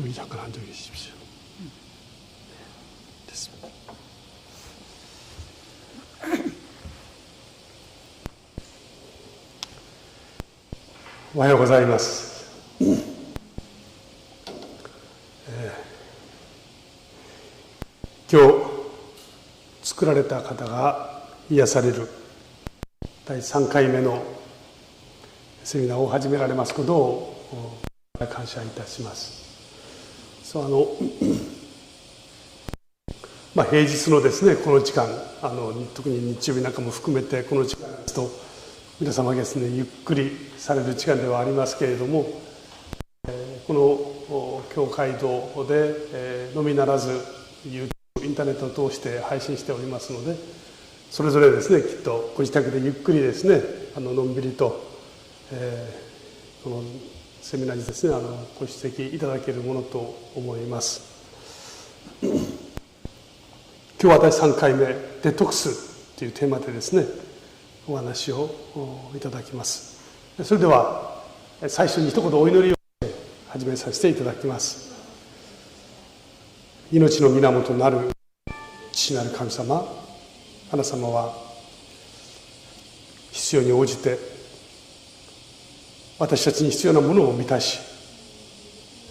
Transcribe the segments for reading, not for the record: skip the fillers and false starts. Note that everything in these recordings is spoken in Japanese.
여기 잠깐 앉아 계십시오. 됐습니다.おはようございます。今日作られた方が癒される第3回目のセミナーを始められますことを感謝いたします。平日のですね、この時間、特に日曜日なんかも含めてこの時間ですと皆様がですね、ゆっくりされる時間ではありますけれども、この教会堂でのみならず YouTube、インターネットを通して配信しておりますので、それぞれですね、きっとご自宅でゆっくりですね、のんびりと、このセミナーにですね、ご出席いただけるものと思います。今日は第3回目、デトックスというテーマでですね、お話をいただきます。それでは最初に一言お祈りを始めさせていただきます。命の源なる父なる神様、あなた様は必要に応じて私たちに必要なものを満たし、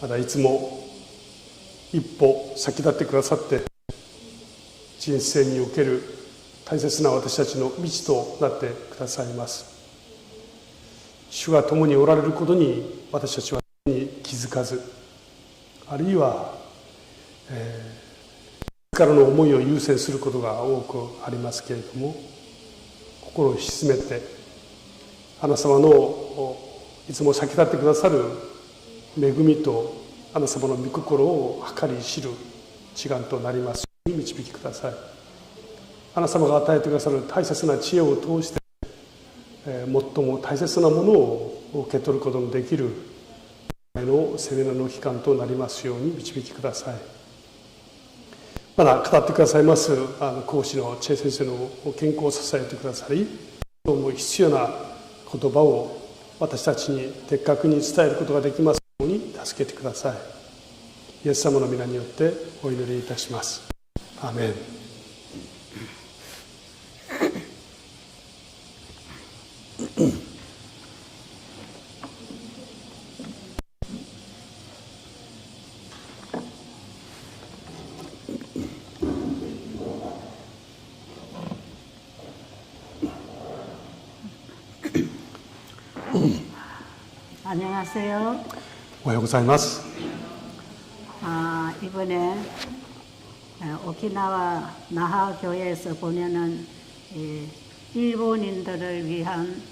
またいつも一歩先立ってくださって、人生における大切な私たちの道となってくださいます。主が共におられることに私たちは気づかず、あるいは、自らの思いを優先することが多くありますけれども、心を静めてあなた様のいつも先立ってくださる恵みとあなた様の御心を計り知る時間となりますように導きください。あなた様が与えてくださる大切な知恵を通して、最も大切なものを受け取ることのできるセミナーの期間となりますように導きください。まだ語ってくださいます講師のチェ先生の健康を支えてくださり、どうも必要な言葉を私たちに的確に伝えることができますように助けてください。イエス様の皆によってお祈りいたします。アーメン。안녕하세요. おはようございます。 이번에 오키나와 나하 교회에서 보내는 일본인들을 위한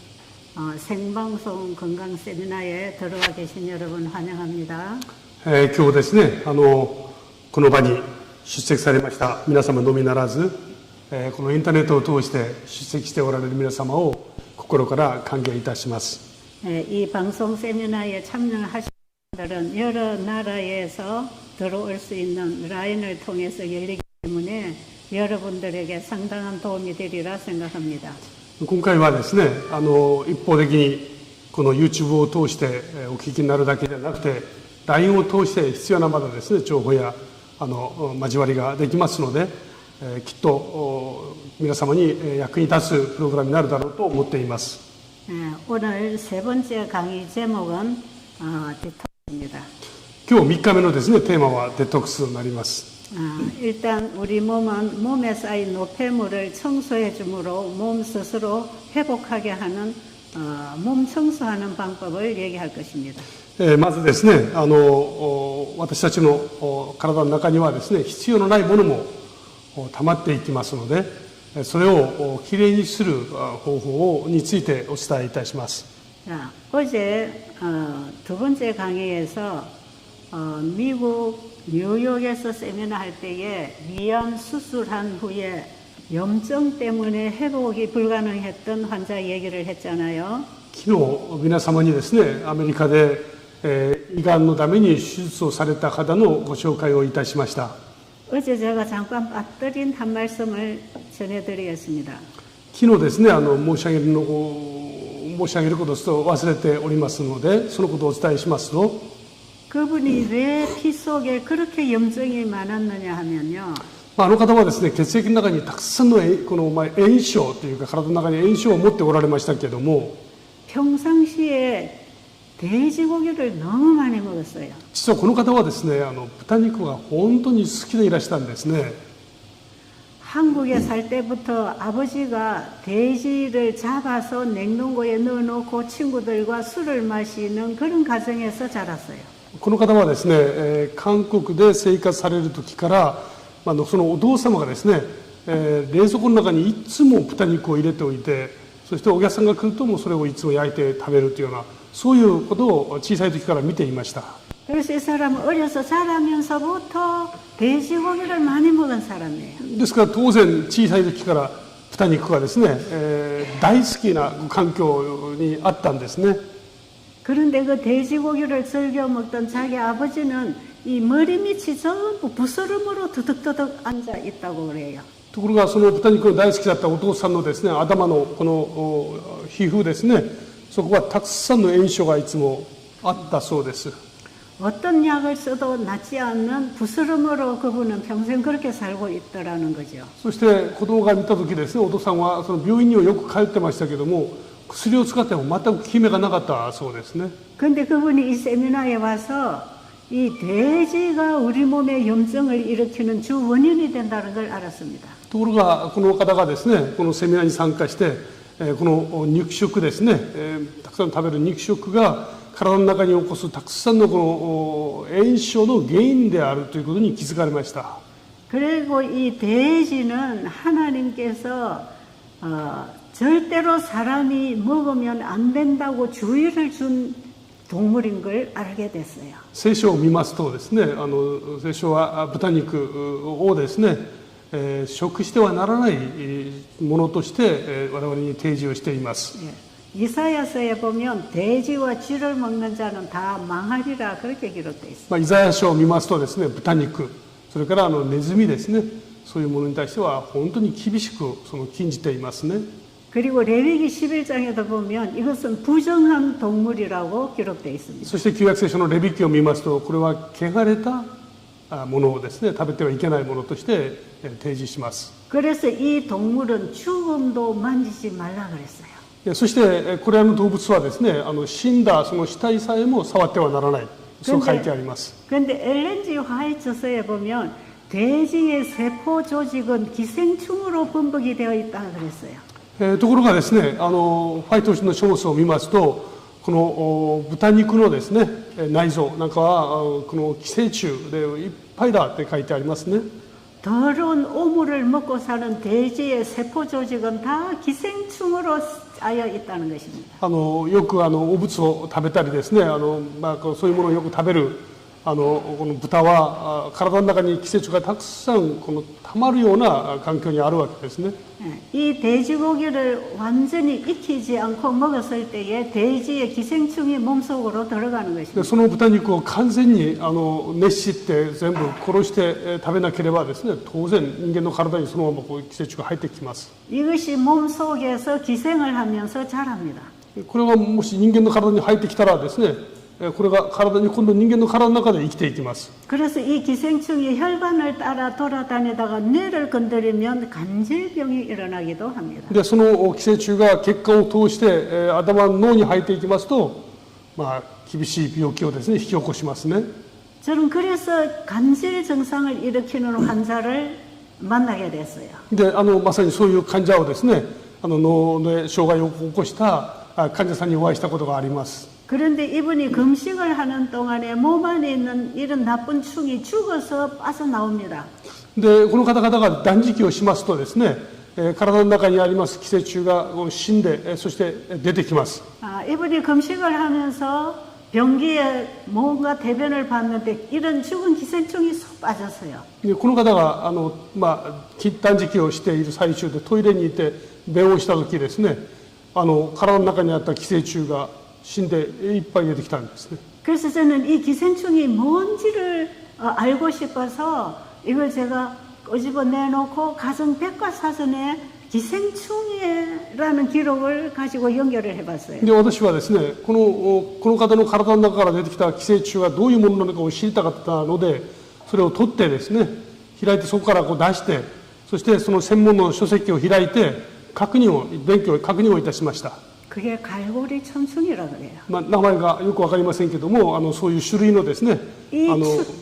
생방송 건강 세미나에 들어와 계신 여러분 환영합니다. 今日ですね、この場に出席されました皆様のみならず、このインターネットを通して出席しておられる皆様を心から歓迎いたします。 이 방송 세미나에 참여하신 분들은 여러 나라에서 들어올 수 있는 라인을 통해서 열리기 때문에 여러분들에게 상당한 도움이 되리라 생각합니다. 今回はですね、一方的にこの YouTube を通してお聞きになるだけではなくて、LINE を通して必要なまだですね、情報や交わりができますので、きっと皆様に役に立つプログラムになるだろうと思っています。 오늘 세 번째 강의 제목은 디톡스입니다. 今日3日目のですね、テーマはデトックスとなります。 일단 우리 몸은 몸에 쌓인 노폐물을 청소해 주므로 몸 스스로 회복하게 하는 몸 청소하는 방법을 얘기할 것입니다. まずですね、私たちの体の中にはですね、必要のないものも溜まっていきますので、それをきれいにする方法についてお伝えいたします。 어제 두 번째 강의에서 미국 뉴욕에서 세미나 할 때에 미연 수술한 후에 염증 때문에 회복이 불가능했던 환자 얘기를 했잖아요. 昨日皆様にですね、アメリカで胃がんのために手術をされた方のご紹介をいたしました。 어제 제가 잠깐 빠뜨린 한 말씀을 전해드리겠습니다. 昨日ですね、申し上げることを忘れておりますので、そのことをお伝えしますと、그 그분이 왜 피 속에 그렇게 염증이 많았느냐 하면요. あの方はですね、血液の中にたくさんのこの炎症というか体の中に炎症を持っておられましたけれども、 평상시에 돼지고기를 너무 많이 먹었어요. 実はこの方はですね、豚肉が本当に好きでいらしたんですね。 한국에 살 때부터 아버지가 돼지를 잡아서 냉동고에 넣어놓고 친구들과 술을 마시는 그런 가정에서 자랐어요. この方はですね、韓国で生活される時から、そのお父様がですね、冷蔵庫の中にいつも豚肉を入れておいて、そしてお客さんが来るともうそれをいつも焼いて食べるというような、そういうことを小さい時から見ていました。 그래서 이 사람은 어려서 자라면서부터 돼지고기를 많이 먹은 사람이에요. ですから当然小さい時から豚肉がですね、大好きな環境にあったんですね。 그런데 그 돼지고기를 즐겨 먹던 자기 아버지는 이 머리 밑이 전부 부스럼으로 드득드득 앉아 있다고 그래요. ところがその豚肉が大好きだったお父さんのですね、頭のこの皮膚ですね、そこはたくさんの炎症がいつもあったそうです。 어떤 약을 써도 낫지 않는 부스럼으로 그분은 평생 그렇게 살고 있더라는 거죠. そして子供が見た時ですね、お父さんはその病院にはよく帰ってましたけども、薬を使っても全く効き目がなかったそうですね。 근데 그분이 이 세미나에 와서 이 돼지가 우리 몸에 염증을 일으키는 주 원인이 된다는 걸 알았습니다. ところがこの方がですね、このセミナーに参加して、この肉食ですね、たくさん食べる肉食が体の中に起こすたくさんのこの炎症の原因であるということに気づかれました。 그리고 이 돼지는 하나님께서 절대로 사람이 먹으면 안 된다고 주의를 준 동물인 걸 알게 됐어요. 聖書を見ますとですね、聖書は豚肉をですね、食してはならないものとして我々に提示をしています。 이사야서에 보면 돼지와 쥐를 먹는 자는 다 망하리라 그렇게 기록되어 있습니다. イザヤ書を見ますとですね、豚肉、それからネズミですね、そういうものに対しては本当に厳しく禁じていますね。 그리고 레위기 11장에도 보면 이것은 부정한 동물이라고 기록되어 있습니다. そして旧約聖書のレビ記を見ますと、これは汚れたものをですね、食べてはいけないものとして提示します。 그래서 이 동물은 죽음도 만지지 말라 그랬어요. そしてこれらの動物はですね、死んだその死体さえも触ってはならない、そう書いてあります。 그런데 엘렌지 화이트서에 보면 돼지의 세포 조직은 기생충으로 분석이 되어 있다 그랬어요. ところがですね、ファイトの書物を見ますと、この豚肉のですね、内臓なんかはこの寄生虫でいっぱいだって書いてありますね。 더러운 오물을 먹고 사는 돼지의 세포 조직은 다 기생충으로 짜여 있다는 것입니다. よくお物を食べたりですね、そういうものをよく食べるこの豚は体の中に寄生虫がたくさんたまるような環境にあるわけですね。 이 돼지고기를 완전히 익히지 않고 먹었을 때에 돼지의 기생충이 몸속으로 들어가는 で 것입니다. その豚肉を完全に熱して全部殺して食べなければですね、当然人間の体にそのまま寄生虫が入ってきます。 이것이 몸속에서 기생을 하면서 자랍니다. これはもし人間の体に入ってきたらですね、これが体に今度人間の体の中で生きていきます。 그래서 이 기생충이 혈관을 따라 돌아다니다가 뇌를 건드리면 간질병이 일어나기도 합니다. でその寄生虫が血管を通して頭の脳に入っていきますと、厳しい病気をですね引き起こしますね。 저는 그래서 간질 증상을 일으키는 환자를 만나게 됐어요. でまさにそういう患者をですね、脳で障害を起こした患者さんにお会いしたことがあります。 그런데 이분이 금식을 하는 동안에 몸 안에 있는 이런 나쁜 충이 죽어서 빠져나옵니다. でこの方々が断食をしますとですね、体の中にあります寄生虫が死んでそして出てきます。 이분이 금식을 하면서 변기에 뭔가 대변을 봤는데 이런 죽은 기생충이 쏙 빠졌어요. でこの方が断食をしている最中でトイレに行って便をした時ですね、体の中にあった寄生虫が死んでいっぱい出てきたんですね。 그래서 저는 이 기생충이 뭔지를 알고 싶어서 이걸 제가 끄집어 내놓고 가정 백과사전에 기생충이라는 기록을 가지고 연결을 해봤어요. で、私はですね、この方の体の中から出てきた寄生虫がどういうものなのかを知りたかったので、それを取ってですね、開いてそこからこう出して、そしてその専門の書籍を開いて、確認をいたしました。 그게 갈고리 천충이라 그래요. まあ、名前がよくわかりませんけども、そういう種類のですね、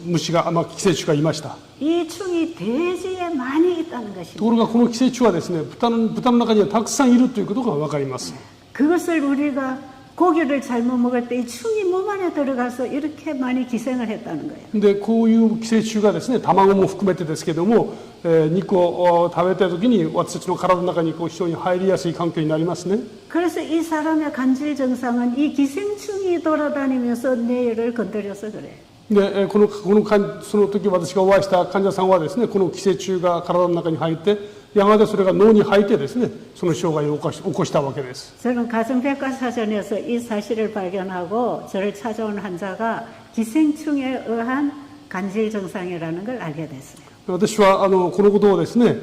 虫が、寄生虫がいました。 이 충이 돼지에 많이 있다는 と 것입니다. ころがこの寄生虫はですね、豚の中にはたくさんいるということがわかります。 그것을 우리가 고기를 잘못 먹을 때 이 충이 몸 안에 들어가서 이렇게 많이 기생을 했다는 거예요. で、こういう寄生虫がですね、卵も含めてですけども、肉を食べた時に私たちの体の中にこう非常に入りやすい環境になりますね。 그래서 이 사람의 간질 증상은 이 기생충이 돌아다니면서 뇌를 건드려서 그래요. で、その時私がお会いした患者さんはですね、この寄生虫が体の中に入って、やがてそれが脳に入ってですね、その障害を起こしたわけです。 저는 가정백과사전에서 이 사실을 발견하고 저를 찾아온 환자가 기생충에 의한 간질 증상이라는 걸 알게 됐어요. 私はこのことをですね、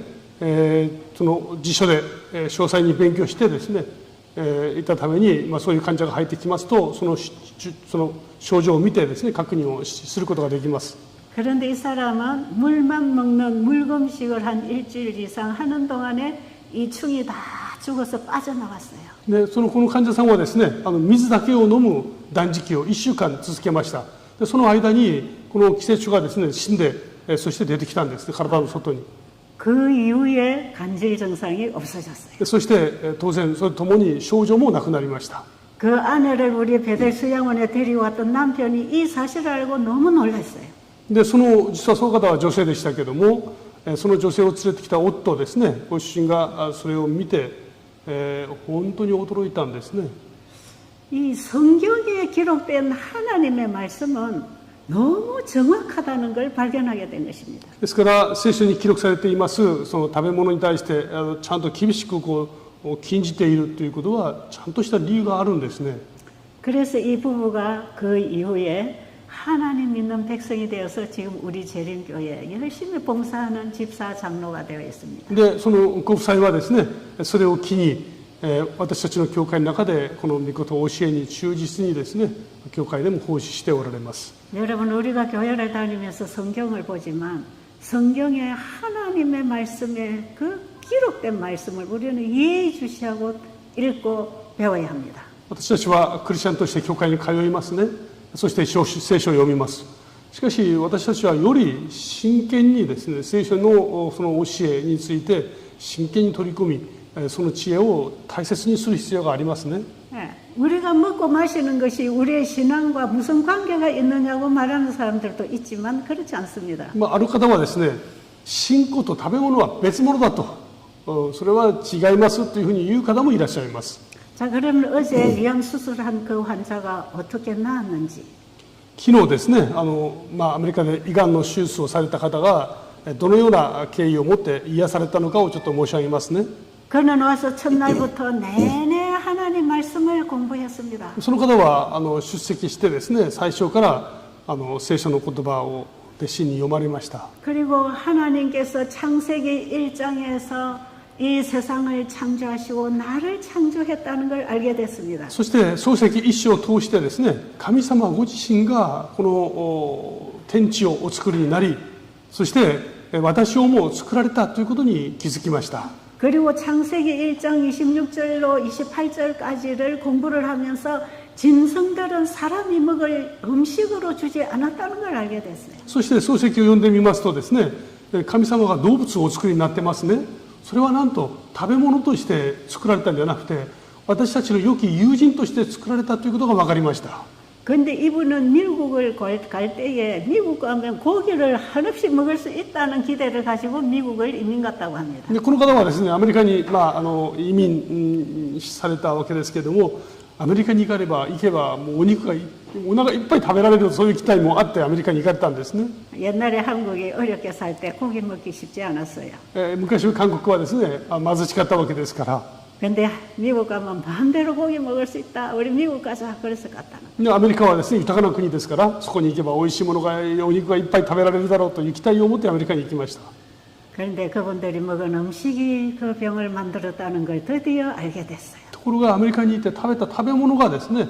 その辞書で詳細に勉強してですね、いったために、そういう患者が入ってきますと、その症状を見てですね、確認をすることができます。 그런데 이 사람은 물만 먹는 물금식을 한 일주일 이상 하는 동안에 이 충이 다 죽어서 빠져나왔어요. で、この患者さんはですね、水だけを飲む断食を1週間続けました。で、その間にこの寄生虫がですね、死んで、そして出てきたんですね、体の外に。 그 이후에 간질 증상이 없어졌어요. で、そして当然それともに症状もなくなりました。 그 아내를 우리 베델 수양원에 데려왔던 남편이 이 사실을 알고 너무 놀랐어요. で、実はその方は女性でしたけども、その女性を連れてきた夫ですね、ご主人がそれを見て、本当に驚いたんですね。 이 성경에 기록된 하나님의 말씀은 너무 정확하다는 걸 발견하게 된 것입니다. ですから聖書に記録されていますその食べ物に対してちゃんと厳しく禁じているということはちゃんとした理由があるんですね。 그래서 이 부부가 그 이후에 하나님 믿는 백성이 되어서 지금 우리 재림교회에 열심히 봉사하는 집사 장로가 되어 있습니다. で、そのご夫妻はですね、それを機に、私たちの教会の中でこの御事教えに忠実にですね、教会でも奉仕しておられます。 여러분 우리가 교회를 다니면서 성경을 보지만 성경에 하나님의 말씀에 그 기록된 말씀을 우리는 예의주시하고 읽고 배워야 합니다. 私たちはクリスチャンとして教会に通いますね。そして聖書を読みます。しかし私たちはより真剣にですね、聖書のその教えについて真剣に取り組み、その知恵を大切にする必要がありますね。 우리가 먹고 마시는 것이 우리의 신앙과 무슨 관계가 있느냐고 말하는 사람들도 있지만 그렇지 않습니다. ある方はですね、信仰と食べ物は別物だと、それは違いますというふうに言う方もいらっしゃいます。 자, 그러면 어제 위암 수술한 그 환자가 어떻게 나았는지. 昨日ですね、アメリカで胃がんの手術をされた方がどのような経緯を持って癒されたのかをちょっと申し上げますね。 그는 와서 첫날부터 내내 하나님 말씀을 공부했습니다. その方は出席してですね、最初から聖書の言葉を弟子に読まれました。 그리고 하나님께서 창세기 1장에서 이 세상을 창조하시고 나를 창조했다는 걸 알게 됐습니다. そして創世記一章を通してですね、神様ご自身がこの天地をお作りになり、そして私をも作られたということに気づきました。 그리고 창세기 1장 26절로 28절까지를 공부를 하면서 짐승들은 사람이 먹을 음식으로 주지 않았다는 걸 알게 됐어요. そして創世記を読んでみますとですね、神様が動物をお作りになってますね。それはなんと食べ物として作られたんじゃなくて、私たちの良き友人として作られたということが分かりました。 근데 이분은 미국을 갈 때에 미국 가면 고기를 한없이 먹을 수 있다는 기대를 가지고 미국을 이민 갔다고 합니다. でこの方はですね、アメリカに、移民されたわけですけれども、アメリカに行けばもうお腹いっぱい食べられる、そういう期待もあってアメリカに行かれたんですね。 옛날에 한국이 어렵게 살 때 고기 먹기 쉽지 않았어요. 昔韓国はですね、貧しかったわけですから。 근데 미국 가면 마음대로 고기 먹을 수 있다. 우리 미국 가자. 그래서 갔다는. でアメリカはですね、豊かな国ですから、そこに行けば美味しいものがお肉がいっぱい食べられるだろうという期待を持ってアメリカに行きました。 그런데 그분들이 먹은 음식이 그 병을 만들었다는 걸 드디어 알게 됐어요. ところがアメリカに行って食べた食べ物がですね、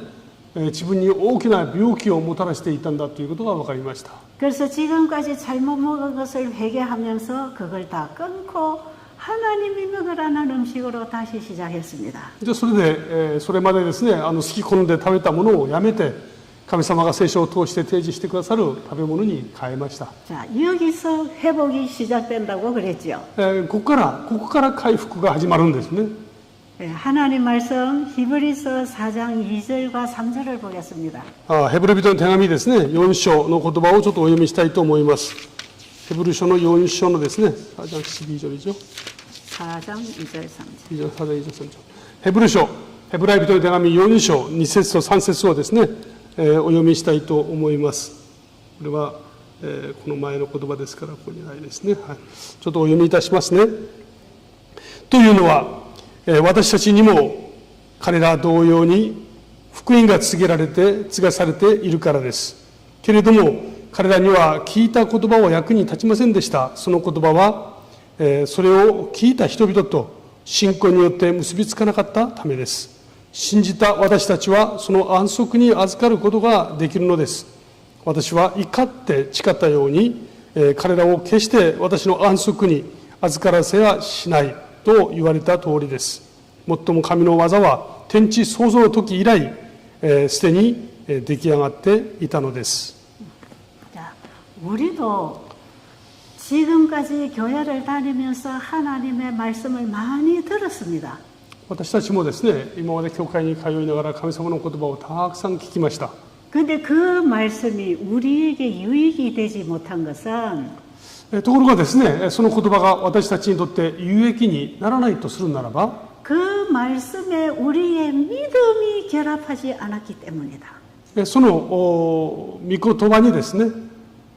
自分に大きな病気をもたらしていたんだということが分かりました。 그래서 지금까지 잘못 먹은 것을 회개하면서 그걸 다 끊고 하나님이 먹으라는 음식으로 다시 시작했습니다. でそれで、それまでですね、好き好んで食べたものをやめて、神様が聖書を通して提示してくださる食べ物に変えました。 자, 여기서 회복이 시작된다고 그랬죠. ここから回復が始まるんですね。 하나님 말씀 히브리서 4장 2절과 3절을 보겠습니다. ヘブル人の手紙ですね、4章の言葉をちょっとお読みしたいと思います。ヘブル書の4章のですね、4장 12절이죠. 4장 2절 3절. 4장 2절 3절. ヘブル書、ヘブライ人の手紙4章2節と3節をですね、お読みしたいと思います。これは、この前の言葉ですからここにないですね。はい、ちょっとお読みいたしますね。というのは、私たちにも彼ら同様に福音が継がされているからです。けれども彼らには聞いた言葉は役に立ちませんでした。その言葉は、それを聞いた人々と信仰によって結びつかなかったためです。信じた私たちはその安息に預かることができるのです。私は怒って誓ったように、彼らを決して私の安息に預からせはしないと言われた通りです。もっとも神の技は天地創造の時以来、すでに出来上がっていたのです。 자, 우리도 지금까지 교회를 다니면서 하나님의 말씀을 많이 들었습니다. 私たちもですね、今まで教会に通いながら神様の言葉をたくさん聞きました。 근데 그 말씀이 우리에게 유익이 되지 못한 것은 ところがですね、その言葉が私たちにとって有益にならないとするならば、 그 말씀에 우리의 믿음이 결합하지 않았기 때문이다. その御言葉にですね、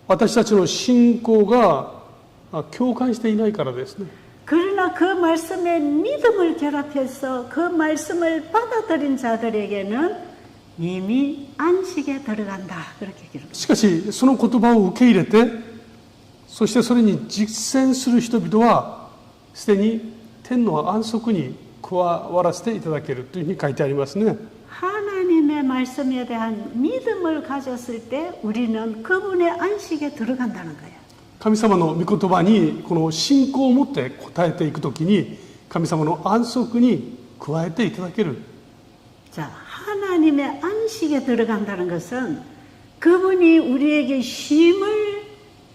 私たちの信仰が共感していないからですね。 그러나 그 말씀에 믿음을 결합해서 그 말씀을 받아들인 자들에게는 이미 안식에 들어간다. 그렇게 기록합니다. しかしその言葉を受け入れて、そしてそれに実践する人々はすでに天の安息に加わらせていただけるというふうに書いてありますね。 하나님의 말씀에 대한 믿음을 가졌을 때 우리는 그분의 안식에 들어간다는 거예요. 神様の御言葉にこの信仰を持って答えていくときに、神様の安息に加えていただける。 자, 하나님의 안식에 들어간다는 것은 그분이 우리에게 쉼을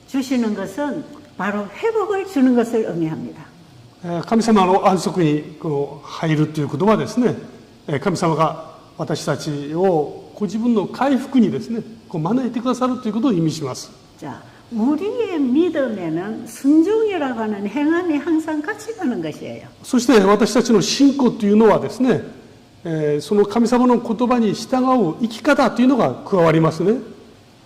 주시는 것은 바로 회복을 주는 것을 의미합니다. 神様の安息に入るということはですね、神様が私たちをご自分の回復にですね、招いてくださるということを意味します。 자, 우리의 믿음에는 순종이라고 하는 행함이 항상 같이 가는 것이에요. そして私たちの信仰というのはですね、その神様の言葉に従う生き方というのが加わりますね。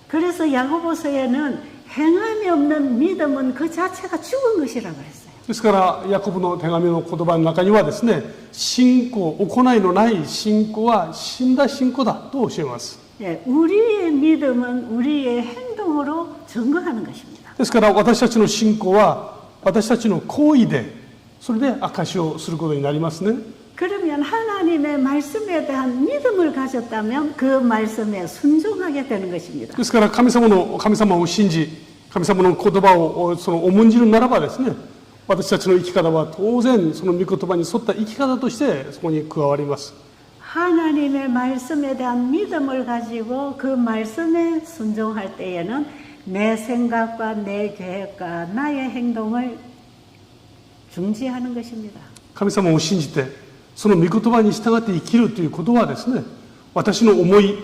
그래서 야고보서에는 행함이 없는 믿음은 그 자체가 죽은 것이라고 했어요. ですからヤコブの手紙の言葉の中にはですね、信仰、行いのない信仰は死んだ信仰だと教えます。 예, 우리의 믿음은 우리의 행동으로 증거하는 것입니다. ですから私たちの信仰は私たちの行為で、それで証しをすることになりますね。 그러면 하나님의 말씀에 대한 믿음을 가졌다면 그 말씀에 순종하게 되는 것입니다. ですから神様を信じ、神様の言葉を重んじるならばですね、私たちの生き方は当然その御言葉に沿った生き方としてそこに加わります。 하나님의 말씀에 대한 믿음을 가지고 그 말씀에 순종할 때에는 내 생각과 내 계획과 나의 행동을 중지하는 것입니다. 神様を信じてその御言葉に従って生きるということはですね、私の思い、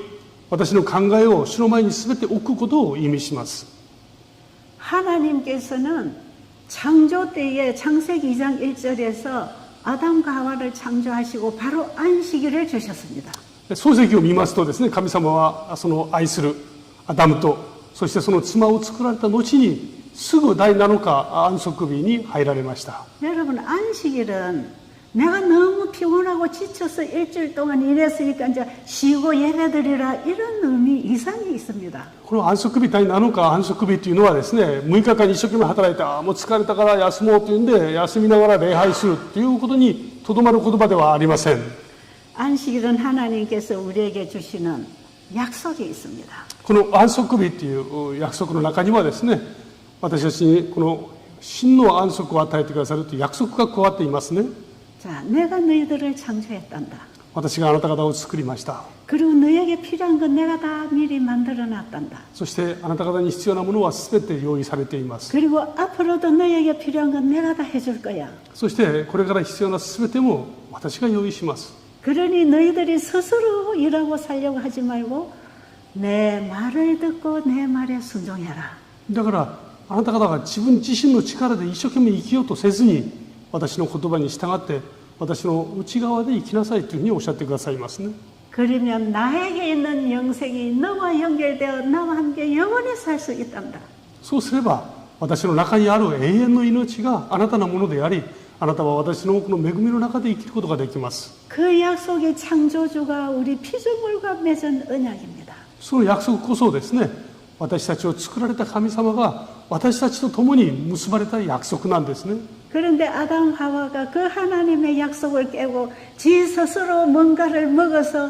私の考えを主の前に全て置くことを意味します。 하나님께서는 창조 때에 창세기 2장 1절에서 아담과 하와를 창조하시고 바로 안식일을 주셨습니다. 創世記を見ますとですね、神様はその愛するアダムとそしてその妻を作られた後にすぐ第7日安息日に入られました。 여러분 안식일은 내가 너무 피곤하고 지쳐서 일주일 동안 일했으니까 이제 쉬고 예배드리라 이런 의미 이상이 있습니다. この安息日なのか、安息日というのはですね、6日間一生懸命働いて、もう疲れたから休もうというんで、休みながら礼拝するということにとどまる言葉ではありません。 안식일은 하나님께서 우리에게 주시는 약속이 있습니다. この安息日という約束の中にはですね、私たちにこの真の安息を与えてくださるという約束が加わっていますね。 자, 내가 너희들을 창조했단다. 私があなた方を作りました。 그리고 너에게 필요한 건 내가 다 미리 만들어 놨단다. そしてあなた方に必要なものは全て用意されています。 그리고 앞으로도 너에게 필요한 건 내가 다 해줄 거야. そしてこれから必要な全ても私が用意します。 그러니 너희들이 스스로 일하고 살려고 하지 말고 내 말을 듣고 내 말에 순종해라. だからあなた方が自分自身の力で一生懸命生きようとせずに、私の言葉に従って私の内側で生きなさいというふうにおっしゃってくださいますね。 그러면 나에게 있는 영생이 너와 연결되어 나와 함께 영원히 살 수 있단다. そうすれば私の中にある永遠の命があなたのものであり、あなたは私のこの恵みの中で生きることができます。 그 약속의 창조주가 우리 피조물과 맺은 언약입니다. その約束こそですね、私たちを作られた神様が私たちと共に結ばれた約束なんですね。 그런데 아담 하와가 그 하나님의 약속을 깨고 지 스스로 뭔가를 먹어서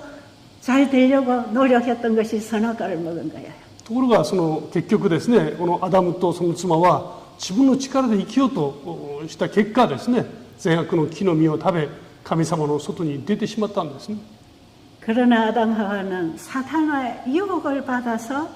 잘 되려고 노력했던 것이 선악과를 먹은 거예요. ところがその結局ですね、このアダムとその妻は自分の力で生きようとした結果ですね、善悪の木の実を食べ神様の外に出てしまったんですね。 그러나 아담 하와는 사탄의 유혹을 받아서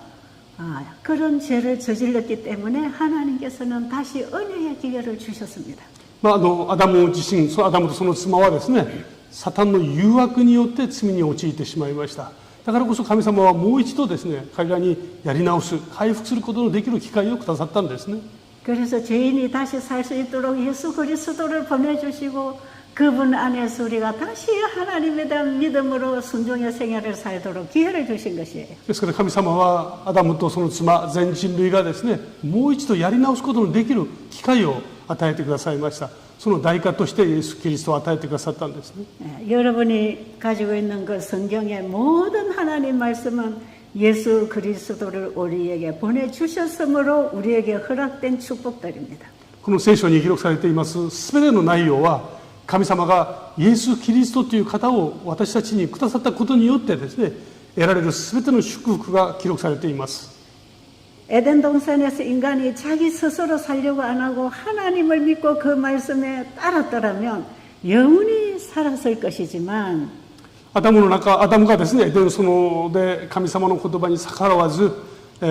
그런 죄를 저질렀기 때문에 하나님께서는 다시 은혜의 기회를 주셨습니다. アダム自身、アダムとその妻はですね、サタンの誘惑によって罪に陥ってしまいました。だからこそ神様はもう一度ですね、彼らにやり直す、回復することのできる機会をくださったんですね。 그래서 죄인이 다시 살 수 있도록 예수 그리스도를 보내주시고 그분 안에서 우리가 다시 하나님에 대한 믿음으로 순종의 생활을 살도록 기회를 주신 것이에요. ですから神様はアダムとその妻、全人類がですね、もう一度やり直すことのできる機会を与えてくださいました。その代価としてイエス・キリストを与えてくださったんですね。 여러분이 가지고 있는 그 성경의 모든 하나님 말씀은 예수 그리스도를 우리에게 보내주셨으므로 우리에게 허락된 축복들입니다. この聖書に記録されていますすべての内容は、神様がイエス・キリストという方を私たちにくださったことによってですね、得られるすべての祝福が記録されています。 에덴 동산에서 인간이 자기 스스로 살려고 안 하고 하나님을 믿고 그 말씀에 따랐더라면 영원히 살았을 것이지만 アダムがですね、エデン園で神様の言葉に逆らわず、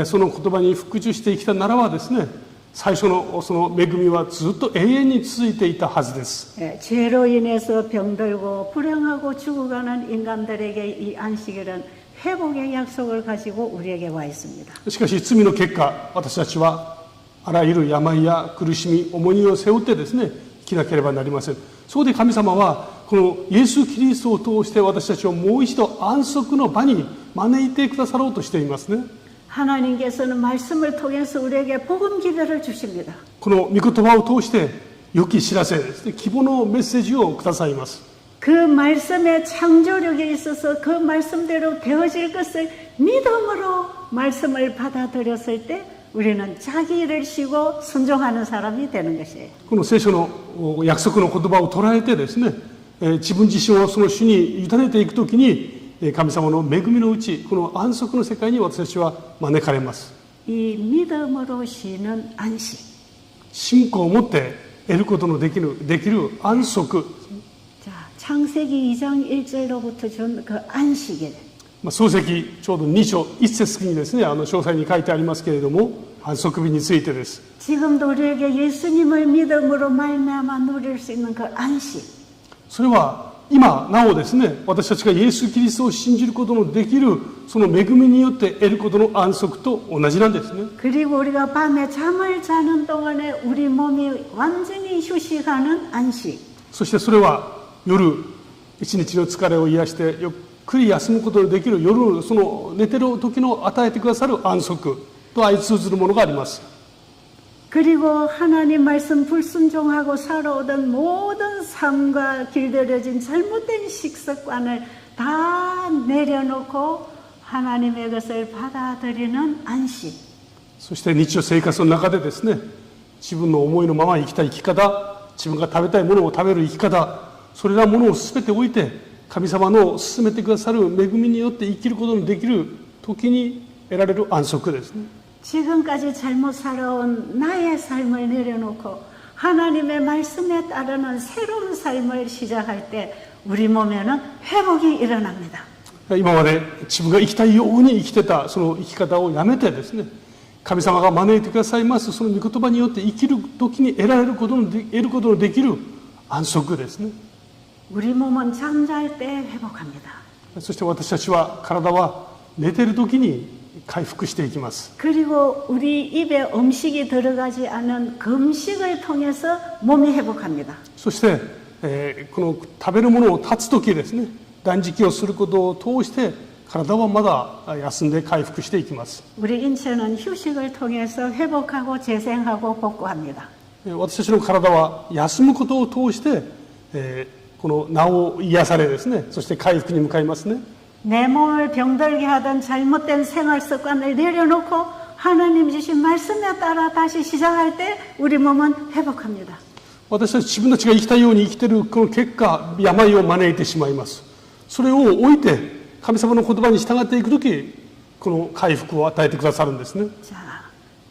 その言葉に服従して生きたならばですね、最初のその恵みはずっと永遠に続いていたはずです。 죄로 인해서 병들고 불행하고 죽어가는 인간들에게 이 안식일은 회복의 약속을 가지고 우리에게 와 있습니다. しかし罪の結果、私たちはあらゆる病や苦しみ、重荷を背負ってですね、生きなければなりません。そこで神様はこのイエス・キリストを通して私たちをもう一度安息の場に招いてくださろうとしていますね。 하나님께서는 말씀을 통해서 우리에게 복음 기회를 주십니다. この御言葉を通して良き知らせですね、希望のメッセージをくださいます。 그 말씀의 창조력에 있어서 그 말씀대로 되어질 것을 믿음으로 말씀을 받아들였을 때 우리는 자기 일을 쉬고 순종하는 사람이 되는 것이에요. この聖書の約束の言葉を捉えてですね、自分自身をその主に委ねていくときに神様の恵みのうち、この安息の世界に私たちは招かれます。 이 믿음으로 쉬는 안식. 信仰を持って得ることのできる安息。 자, 창세기 2장 1절로부터 준 그 안식일. 創世記ちょうど2章1節にですね、詳細に書いてありますけれども、安息日についてです。 지금도 우리에게 예수님을 믿음으로 말미암아 누릴 수 있는 그 안식. それは今なおですね、私たちがイエス・キリストを信じることのできるその恵みによって得ることの安息と同じなんですね。 그리고 우리가 밤에 잠을 자는 동안에 우리 몸이 완전히 휴식하는 안식. そしてそれは夜一日の疲れを癒してゆっくり休むことのできる夜、その寝てる時の与えてくださる安息と相通ずるものがあります。 그리고 하나님 말씀 불순종하고 살아오던 모든 삶과 길들여진 잘못된 식습관을 다 내려놓고 하나님의 것을 받아들이는 안식. そして日常生活の中でですね、自分の思いのまま生きた生き方、自分が食べたいものを食べる生き方、それらものを全て置いて、神様の進めてくださる恵みによって生きることのできる時に得られる安息ですね。 지금까지 잘못 살아온 나의 삶을 내려놓고 하나님의 말씀에 따르는 새로운 삶을 시작할 때 우리 몸에는 회복이 일어납니다. 今まで自分が生きたいように生きてたその生き方をやめてですね、神様が招いてくださいますその御言葉によって生きる時に得ることのできる安息ですね。 우리 몸은 잠잘 때 회복합니다. そして私たちは体は寝ている時に回復していきます。 그리고 우리 입에 음식이 들어가지 않은 금식을 통해서 몸이 회복합니다. そして、この食べるものを断つ時ですね、断食をすることを通して体はまだ休んで回復していきます。 우리 인체는 휴식을 통해서 회복하고 재생하고 복구합니다. 私たちの体は休むことを通して、このなお癒されですね、そして回復に向かいますね。 내 몸을 병들게 하던 잘못된 생활 습관을 내려놓고 하나님 주신 말씀에 따라 다시 시작할 때 우리 몸은 회복합니다. 私たち自分たちが生きたいように生きているこの結果、病を招いてしまいます。それを置いて神様の言葉に従っていくとき、この回復を与えてくださるんですね。 자,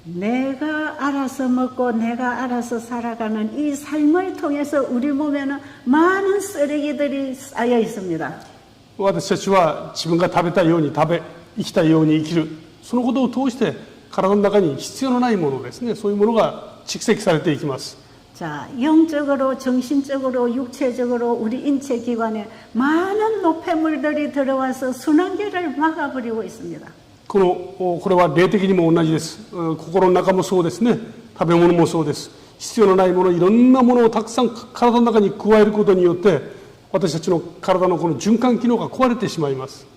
내가 알아서 먹고 내가 알아서 살아가는 이 삶을 통해서 우리 몸에는 많은 쓰레기들이 쌓여 있습니다. 私たちは自分が食べたいように食べ、生きたいように生きる、そのことを通して体の中に必要のないものですね、そういうものが蓄積されていきます。 자, 영적으로, 정신적으로, 육체적으로 우리 인체 기관에 많은 노폐물들이 들어와서 순환기를 막아버리고 있습니다. これは霊的にも同じです。心の中もそうですね。食べ物もそうです。必要のないもの、いろんなものをたくさん体の中に加えることによって、私たちの体のこの循環機能が壊れてしまいます。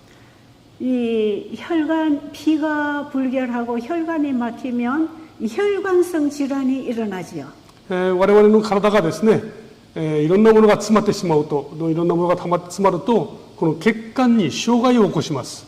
이 혈관, 피가 불결하고 혈관이 막히면 이 혈관성 질환이 일어나지요. 我々の体がですね、いろんなものが詰まってしまうと、いろんなものが詰まると、この血管に障害を起こします。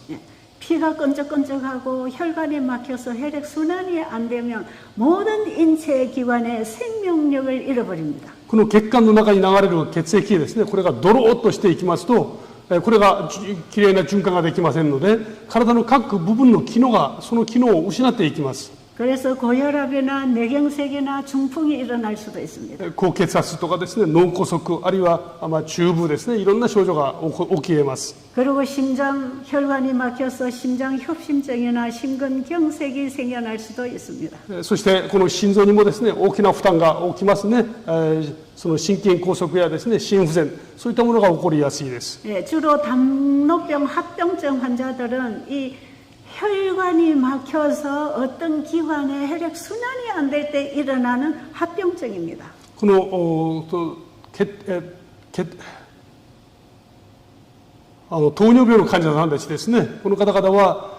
피가 끈적끈적하고 혈관이 막혀서 혈액 순환이 안 되면 모든 인체 기관의 생명력을 잃어버립니다. この血管の中に流れる血液ですね、これがドローッとしていきますと、これがきれいな循環ができませんので、体の各部分の機能がその機能を失っていきます。 그래서 고혈압이나 뇌경색이나 중풍이 일어날 수도 있습니다. 高血圧とかですね、脳梗塞、あるいは中風ですね、いろんな症状が起きえます。 그리고 심장 혈관이 막혀서 심장 협심증이나 심근경색이 생겨날 수도 있습니다. そしてこの心臓にもですね、大きな負担が起きますね。その心筋梗塞やですね、心不全、そういったものが起こりやすいです。 예, 주로 당뇨병, 합병증 환자들은 이 혈관이 막혀서 어떤 기관에 혈액 순환이 안 될 때 일어나는 합병증입니다. この糖尿病の患者さんたちですね、この方々は、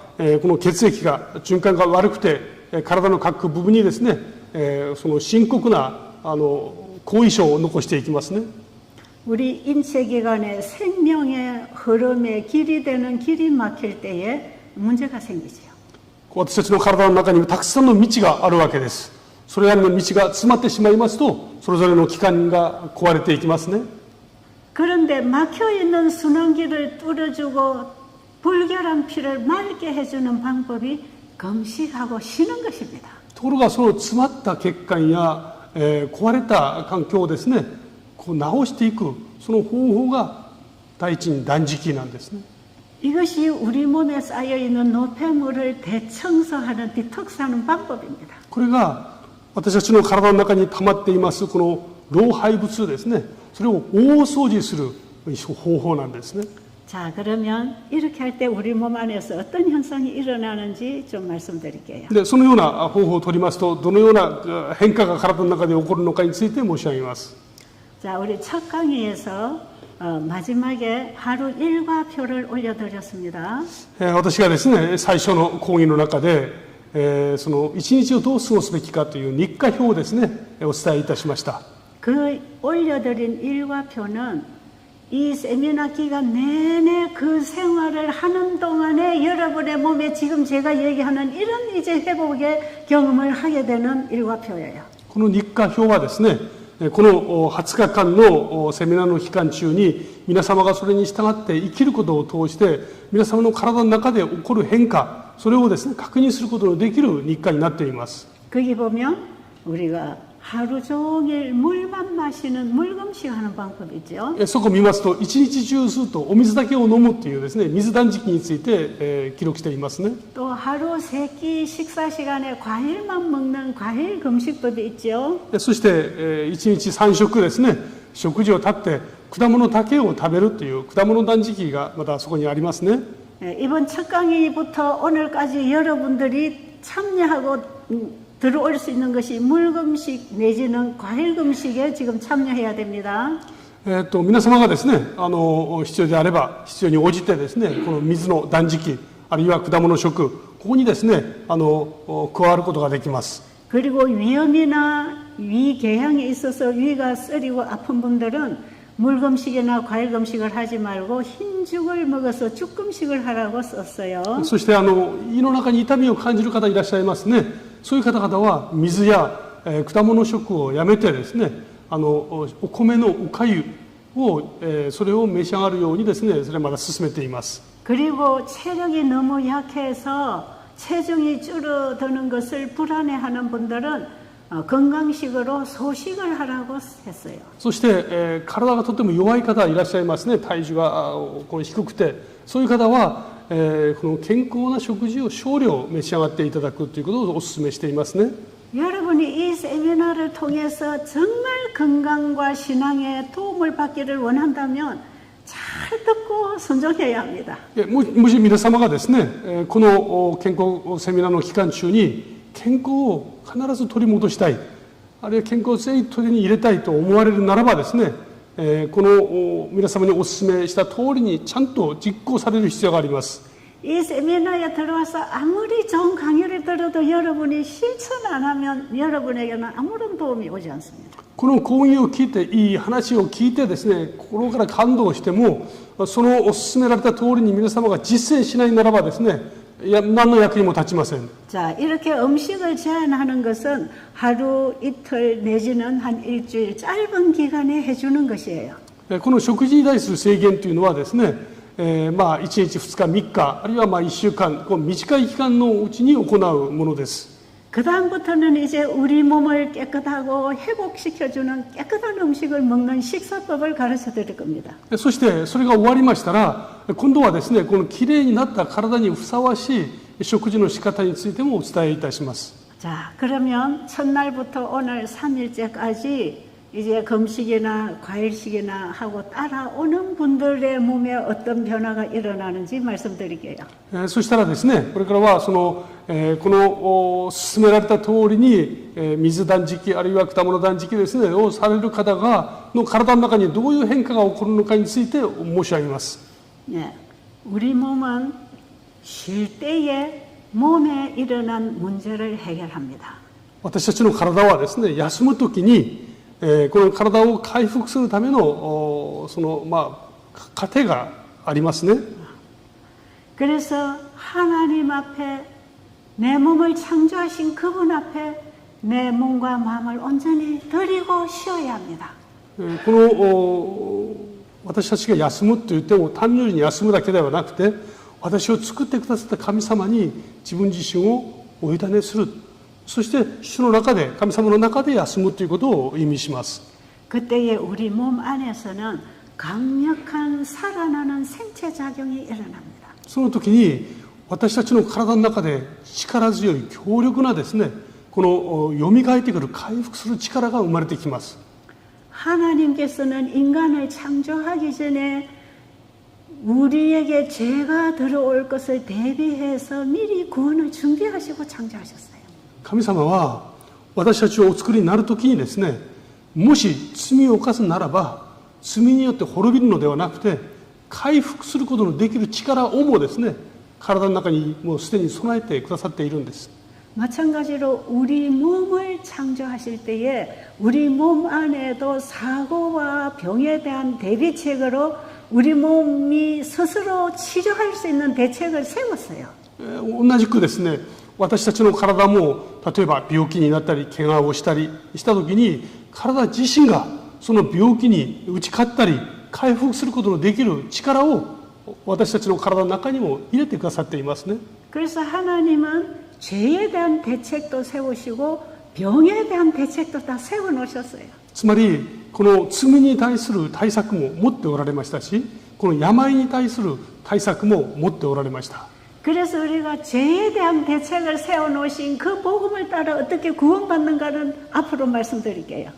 この血液が循環が悪くて、体の各部分にですね、その深刻な後遺症を残していきますね。 우리 인체 기관의 생명의 흐름에 길이 되는 길이 막힐 때에 문제가 생기죠. 私たちの体の中にたくさんの道があるわけです。それらの道が詰まってしまいますと、それぞれの器官が壊れていきますね。 그런데 막혀있는 순환기를 뚫어주고 불결한 피를 맑게 해주는 방법이 금식하고 쉬는 것입니다. ところがその詰まった血管や、壊れた環境をですね、こう直していくその方法が第一に断食なんですね。 이것이 우리 몸에 쌓여있는 노폐물을 대청소하는 디톡스하는 방법입니다. これが私たちの体の中に溜まっていますこの老廃物ですね、それを大掃除する方法なんですね。 자, 그러면 이렇게 할 때 우리 몸 안에서 어떤 현상이 일어나는지 좀 말씀드릴게요. でそのような方法を取りますと、どのような変化が体の中で起こるのかについて申し上げます。 자, 우리 첫 강의에서 마지막에 하루 일과표를 올려드렸습니다. 私がですね、最初の講義の中で、その一日をどう過ごすべきかという日課表をですね、お伝えいたしました。 그 올려드린 일과표는 이 세미나 기간 내내 그 생활을 하는 동안에 여러분의 몸에 지금 제가 얘기하는 이런 이제 회복의 경험을 하게 되는 일과표예요. この日課表はですね、この20日間のセミナーの期間中に皆様がそれに従って生きることを通して皆様の体の中で起こる変化、それをですね確認することのできる日課になっています。 거기 보면 우리가 하루 종일 물만 마시는 물금식 하는 방법이 있죠. そこを見ますと、一日中ずっとお水だけを飲むというですね、水断食について、記録していますね。 또 하루 세 끼 식사 시간에 과일만 먹는 과일 금식법이 있죠. そして、一日3食ですね、食事を断って果物だけを食べるという果物断食がまたそこにありますね。 이번 첫 강의부터 오늘까지 여러분들이 참여하고 들어올 수 있는 것이 물금식 내지는 과일금식에 지금 참여해야 됩니다. 皆様がですね、必要であれば必要に応じてですね、この水の断食あるいは果物食、ここにですね加わることができます。 그리고 위염이나 위궤양에 있어서 위가 쓰리고 아픈 분들은 물금식이나 과일금식을 하지 말고 흰죽을 먹어서 죽금식을 하라고 썼어요. そして胃の中に痛みを感じる方いらっしゃいますね。そういう方々は水や、果物食をやめてですね、お米のおかゆを、それを召し上がるようにですね、それまだ進めています。 그리고 체력이 너무 약해서 체중이 줄어드는 것을 불안해하는 분들은 건강식으로 소식을 하라고 했어요. そして、体がとても弱い方いらっしゃいますね。体重がこの低くて、そういう方は、この健康な食事を少量召し上がっていただくということをお勧めしていますね。 여러분이 이 세미나를 통해서 정말 건강과 신앙에 도움을 받기를 원한다면 잘 듣고 순종해야 합니다. もし皆様がですね、この健康セミナーの期間中に健康を必ず取り戻したい、あるいは健康を全員取りに入れたいと思われるならばですね、この皆様にお勧めした通りにちゃんと実行される必要があります。 이 세미나에 들어와서 아무리 좋은 강의를 들어도 여러분이 실천 안 하면 여러분에게는 아무런 도움이 오지 않습니다. この講義を聞いて、いい話を聞いてですね、心から感動しても、そのお勧められた通りに皆様が実践しないならばですね、何の役にも立ちません。 자, 이렇게 음식을 제한하는 것은 하루 이틀 내지는 한 일주일 짧은 기간에 해주는 것이에요. この食事に対する制限というのはですね、1日2日3日あるいは1週間、この短い期間のうちに行うものです。 그 다음부터는 이제 우리 몸을 깨끗하고 회복시켜주는 깨끗한 음식을 먹는 식사법을 가르쳐 드릴 겁니다. そしてそれが終わりましたら、今度はですね、このきれいになった体にふさわしい食事の仕方についてもお伝えいたします。 자, 그러면 첫날부터 오늘 3일째까지 이제 금식이나 과일식이나 하고 따라오는 분들의 몸에 어떤 변화가 일어나는지 말씀드릴게요. そしたらですね、これからはこの進められた通りに水断食あるいは果物断食ですねをされる方の体の中にどういう変化が起こるのかについて申し上げます。 네, 우리 몸은 쉴 때에 몸에 일어난 문제를 해결합니다. 私たちの体はですね、休むときにこの体を回復するための過程がありますね。 그래서 하나님 앞에 내 몸을 창조하신 그분 앞에 내 몸과 마음을 온전히 드리고 쉬어야 합니다. この私たちが休むと言っても単純に休むだけではなくて、私を作ってくださった神様に自分自身をお委ねする。そして主の中で、神様の中で休むということを意味します。 그때에 우리 몸 안에서는 강력한 살아나는 생체 작용이 일어납니다. その時に私たちの体の中で力強い強力なですね、この蘇ってくる回復する力が生まれてきます。 하나님께서는 인간을 창조하기 전에 우리에게 죄가 들어올 것을 대비해서 미리 구원을 준비하시고 창조하셨어요. 神様は私たちをお作りになるときにですね、もし罪を犯すならば罪によって滅びるのではなくて回復することのできる力をもですね、体の中にもうすでに備えてくださっているんです。 마찬가지로 우리 몸을 창조하실 때에 우리 몸 안에도 사고와 병에 대한 대비책으로 우리 몸이 스스로 치료할 수 있는 대책을 세웠어요. 同じくですね、私たちの体も例えば病気になったり怪我をしたりした時に、体自身がその病気に打ち勝ったり回復することのできる力を私たちの体の中にも入れてくださっていますね。 그래서 하나님은 죄에 대한 대책도 세우시고 병에 대한 대책도 다 세워놓으셨어요. つまりこの罪に対する対策も持っておられましたし、この病に対する対策も持っておられました。 그래서 우리가 죄에 대한 대책을 세워놓으신 그 복음을 따라 어떻게 구원받는가는 앞으로 말씀드릴게요.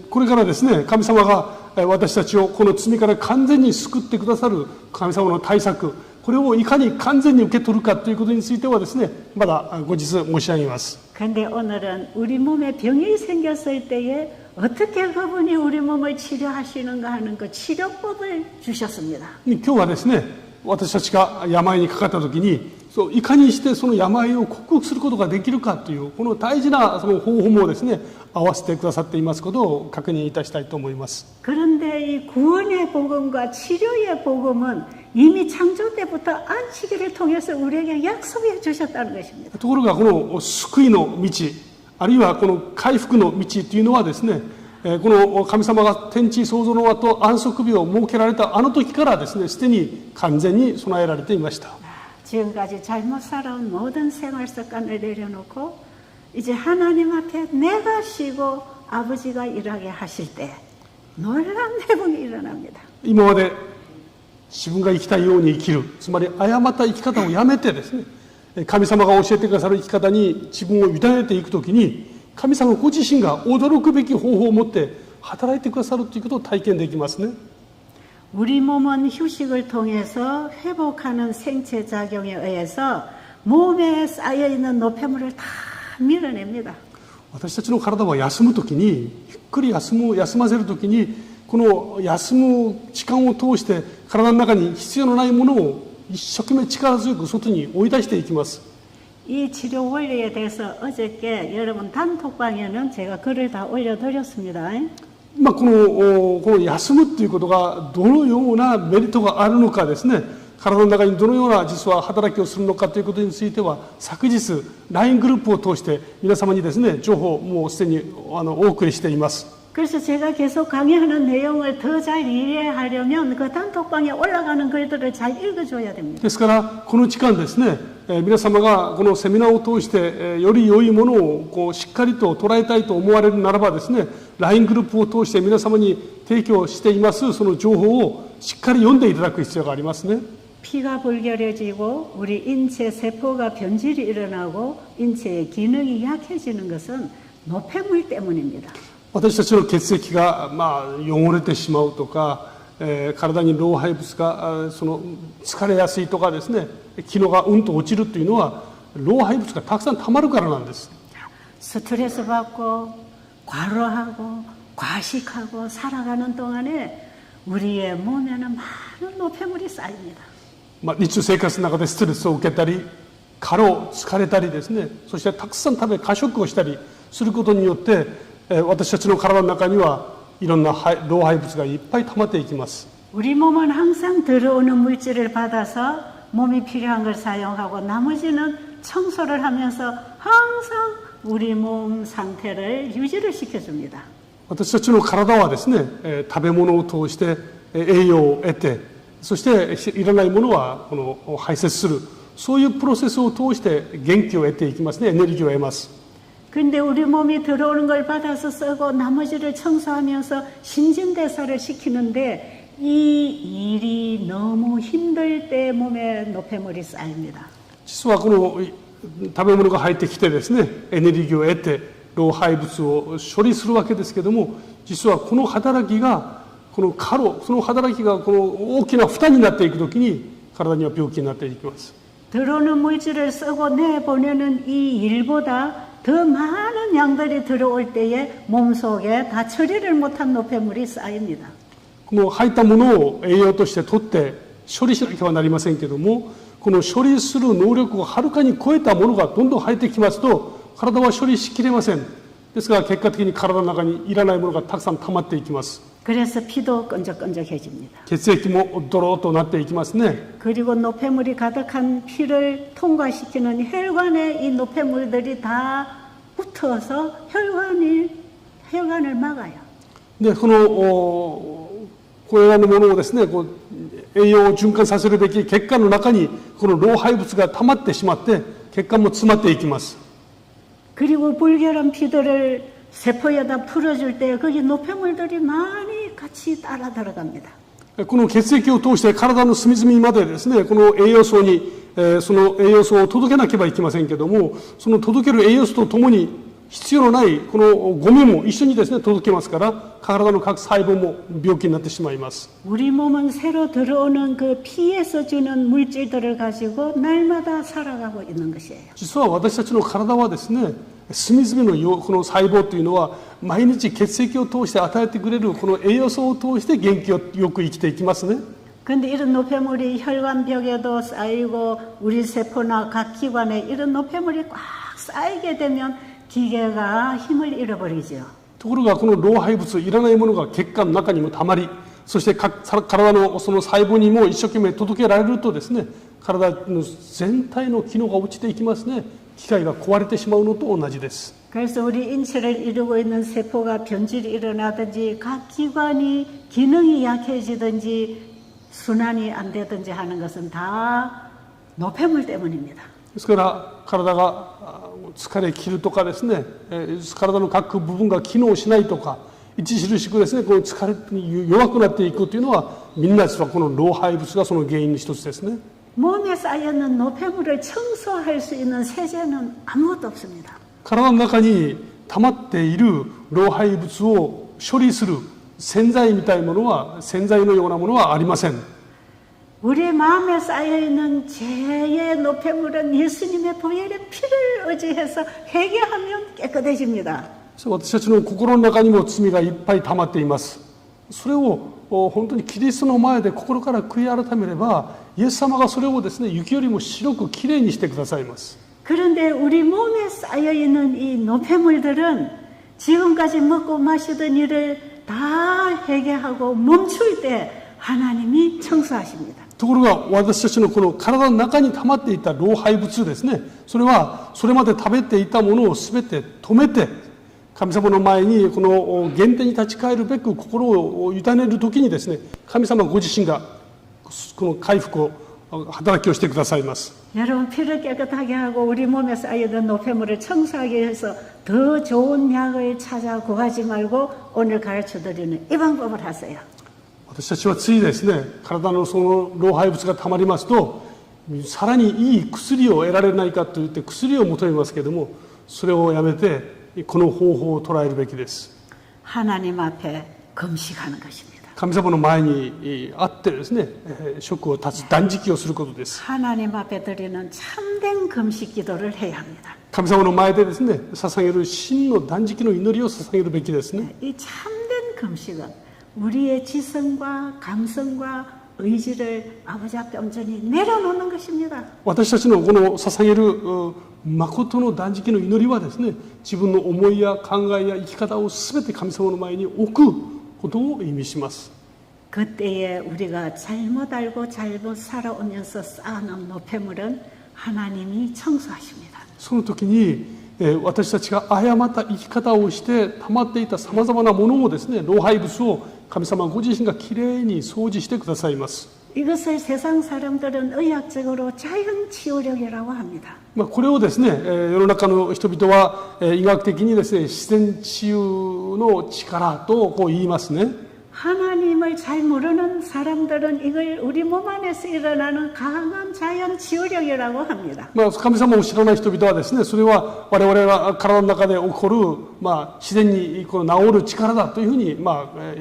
これからですね、神様が私たちをこの罪から完全に救ってくださる神様の対策、これをいかに完全に受け取るかということについてはですね、まだ後日申し上げます。 그런데 오늘은 우리 몸에 병이 생겼을 때에 어떻게 그분이 우리 몸을 치료하시는가 하는 그 치료법을 주셨습니다. 今日はですね、私たちが病にかかった時に、いかにしてその病を克服することができるかというこの大事なその方法もですね、合わせてくださっていますことを確認いたしたいと思います。 그런데 이 구원의 복음과 치료의 복음은 이미 창조 때부터 안식일을 통해서 우리에게 약속해 주셨다는 것입니다. ところがこの救いの道、あるいはこの回復の道というのはですね、この神様が天地創造の後安息日を設けられたあの時からですね、すでに完全に備えられていました。 지금까지 잘못 살아온 모든 생활 습관을 내려놓고 이제 하나님 앞에 내가 쉬고 아버지가 일하게 하실 때 놀라운 회복이 일어납니다. 今まで自分が生きたいように生きる、つまり誤った生き方をやめてですね、神様が教えてくださる生き方に自分を委ねていくときに、神様ご自身が驚くべき方法を持って働いてくださるということを体験できますね。 우리 몸은 휴식을 통해서 회복하는 생체 작용에 의해서 몸에 쌓여있는 노폐물을 다 밀어냅니다. 私たちの体は休むときに、ゆっくり休ませるときに、この休む時間を通して体の中に必要のないものを一生懸命力強く外に追い出していきます。 이 치료 원리에 대해서 어저께 여러분 단톡방에는 제가 글을 다 올려드렸습니다. この休むということがどのようなメリットがあるのかですね、体の中にどのような実は働きをするのかということについては、昨日 LINE グループを通して皆様にですね、情報をもうすでにお送りしています。 그래서 제가 계속 강의하는 내용을 더 잘 이해하려면 그 단톡방에 올라가는 글들을 잘 읽어줘야 됩니다. ですからこの時間ですね、皆様がこのセミナーを通してより良いものをしっかりと捉えたいと思われるならばですね、 LINE グループを通して皆様に提供していますその情報をしっかり読んでいただく必要がありますね。 피가 불결해지고 우리 인체 세포가 변질이 일어나고 인체의 기능이 약해지는 것은 노폐물 때문입니다. 私たちの血液が汚れてしまうとか、体に老廃物がその疲れやすいとかですね、機能がうんと落ちるというのは老廃物がたくさんたまるからなんです。 스트레스 받고 과로하고 과식하고 살아가는 동안에 우리의 몸에는 많은 노폐물이 쌓입니다. 日常生活の中でストレスを受けたり、過労、疲れたりですね、そしてたくさん過食をしたりすることによって、私たちの体の中にはいろんな老廃物がいっぱい溜まっていきます。 우리 몸은 항상 들어오는 물질을 받아서 몸이 필요한 걸 사용하고 나머지는 청소를 하면서 항상 우리 몸 상태를 유지를 시켜줍니다. 私たちの体はですね、食べ物を通して栄養を得て、そしていらないものはこの排泄する、そういうプロセスを通して元気を得ていきますね、エネルギーを得ます。 근데 우리 몸이 들어오는 걸 받아서 쓰고 나머지를 청소하면서 신진대사를 시키는데 이 일이 너무 힘들 때 몸에 노폐물이 쌓입니다. 実はこの食べ物が入ってきてですね、エネルギーを得て老廃物を処理するわけですけども、実はこの働きがこの過労、その働きがこの大きな負担になっていくときに体には病気になっていきます。 들어오는 물질을 쓰고 내보내는 이 일보다 더 많은 양들이 들어올 때에 몸속에 다 처리를 못한 노폐물이 쌓입니다. この入ったものを栄養として取って処理しなければなりませんけども、この処理する能力をはるかに超えたものがどんどん入ってきますと、体は処理しきれません。ですが結果的に体の中にいらないものがたくさん溜まっていきます。 그래서 피도 끈적끈적해집니다. 血液もドローとなっていきますね。 그리고 노폐물이 가득한 피를 통과시키는 혈관에 이 노폐물들이 다 붙어서 혈관을 막아요. でこのこれらのものをですね、栄養を循環させるべき血管の中にこの老廃物が溜まってしまって血管も詰まっていきます。 그리고 불결한 피들을 세포에다 풀어줄 때 거기 노폐물들이 많이 같이 따라 들어갑니다. この血液を通して体の隅々までですね、この栄養素に、その栄養素を届けなければいけませんけども、その届ける栄養素とともに必要のないこのゴミも一緒にですね届けますから、体の各細胞も病気になってしまいます。 우리 몸은 새로 들어오는 그 피에서 주는 물질들을 가지고 날마다 살아가고 있는 것이에요. 実は私たちの体はですね、隅々のこの細胞というのは毎日血液を通して与えてくれるこの栄養素を通して元気よく生きていきますね。 근데 이런 노폐물이 혈관벽에도 쌓이고 우리 세포나 각 기관에 이런 노폐물이 꽉 쌓이게 되면 기계가 힘을 잃어버리죠. ところがこの老廃物いらないものが血管の中にもたまり、そして体のその細胞にも一生懸命届けられるとですね、体の全体の機能が落ちていきますね。機械が壊れてしまうのと同じです。 그래서 우리 인체를 이루고 있는 세포가 변질이 일어나든지 각 기관이 기능이 약해지든지 순환이 안 되든지 하는 것은 다 노폐물 때문입니다. ですから体が疲れ切るとかですね、体の各部分が機能しないとか、著しくですね、この疲れに弱くなっていくというのは、みんな実はこの老廃物がその原因の一つですね。 몸에 쌓여있는 노폐물을 청소할 수 있는 세제는 아무것도 없습니다. 体の中に溜まっている老廃物を処理する洗剤みたいなものは、洗剤のようなものはありません。 우리 마음에 쌓여있는 죄의 노폐물은 예수님의 보혈의 피를 의지해서 회개하면 깨끗해집니다. 私たちの心の中にも罪がいっぱい溜まっています。それを本当にキリストの前で心から悔い改めれば、イエス様がそれをですね、雪よりも白くきれいにしてくださいます。 그런데 우리 몸에 쌓여있는 이 노폐물들은 지금까지 먹고 마시던 일을 다 회개하고 멈출 때 하나님이 청소하십니다. ところが私たちのこの体の中に溜まっていた老廃物ですね、それはそれまで食べていたものを全て止めて、神様の前にこの原点に立ち返るべく心を委ねる時にですね、神様ご自身がこの回復を働きをしてくださいます。 여러분 피를 깨끗하게 하고 우리 몸에 쌓여있는 노폐물을 청소하기 위해서 더 좋은 약을 찾아 구하지 말고 오늘 가르쳐드리는 이 방법을 하세요. 私たちはついですね、体のその老廃物がたまりますと、さらにいい薬を得られないかといって薬を求めますけれども、それをやめてこの方法を捉えるべきです。 하나님 앞에 금식하는 것입니다. 神様の前にあってですね、食を断つ断食をすることです。 하나님 앞에 드리는 참된 금식 기도를 해야 합니다. 神様の前でですね、捧げる真の断食の祈りを捧げるべきですね。 이 참된 금식은 우리의 지성과 감성과 의지를 아버지 앞에 온전히 내려놓는 것입니다. 私たちのこの捧げる誠の断食の祈りはですね、自分の思いや考えや生き方を全て神様の前に置くことを意味します。 그때에 우리가 잘못 알고 잘못 살아오면서 쌓아놓은 노폐물은 하나님이 청소하십니다. その時に私たちが誤った生き方をして溜まっていたさまざまなものをですね、老廃物を神様ご自身がきれいに掃除してくださいます。 이것을 세상 사람들은 의학적으로 자연 치유력이라고 합니다. これをですね、世の中の人々は医学的にですね、自然治癒の力とこう言いますね。 하나님을 잘 모르는 사람들은 이걸 우리 몸 안에서 일어나는 강한 자연 치유력이라고 합니다. 神様を知らない人々はですね、それは我々が体の中で起こる、自然にこの治る力だというふうに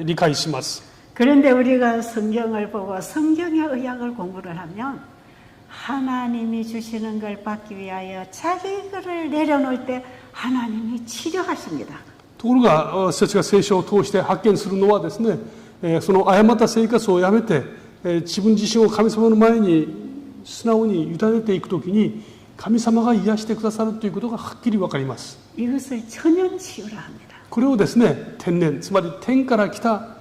理解します。 그런데 우리가 성경을 보고 성경의 의학을 공부를 하면 하나님이 주시는 걸 받기 위하여 자기 것을 내려놓을 때 하나님이 치료하십니다. ところが私たちが聖書を通して発見するのはですね、その誤った生活をやめて、自分自身を神様の前に素直に委ねていくときに、神様が癒してくださるということがはっきりわかります。 이것을 천연치유라 합니다. これをですね、天然、つまり天から来た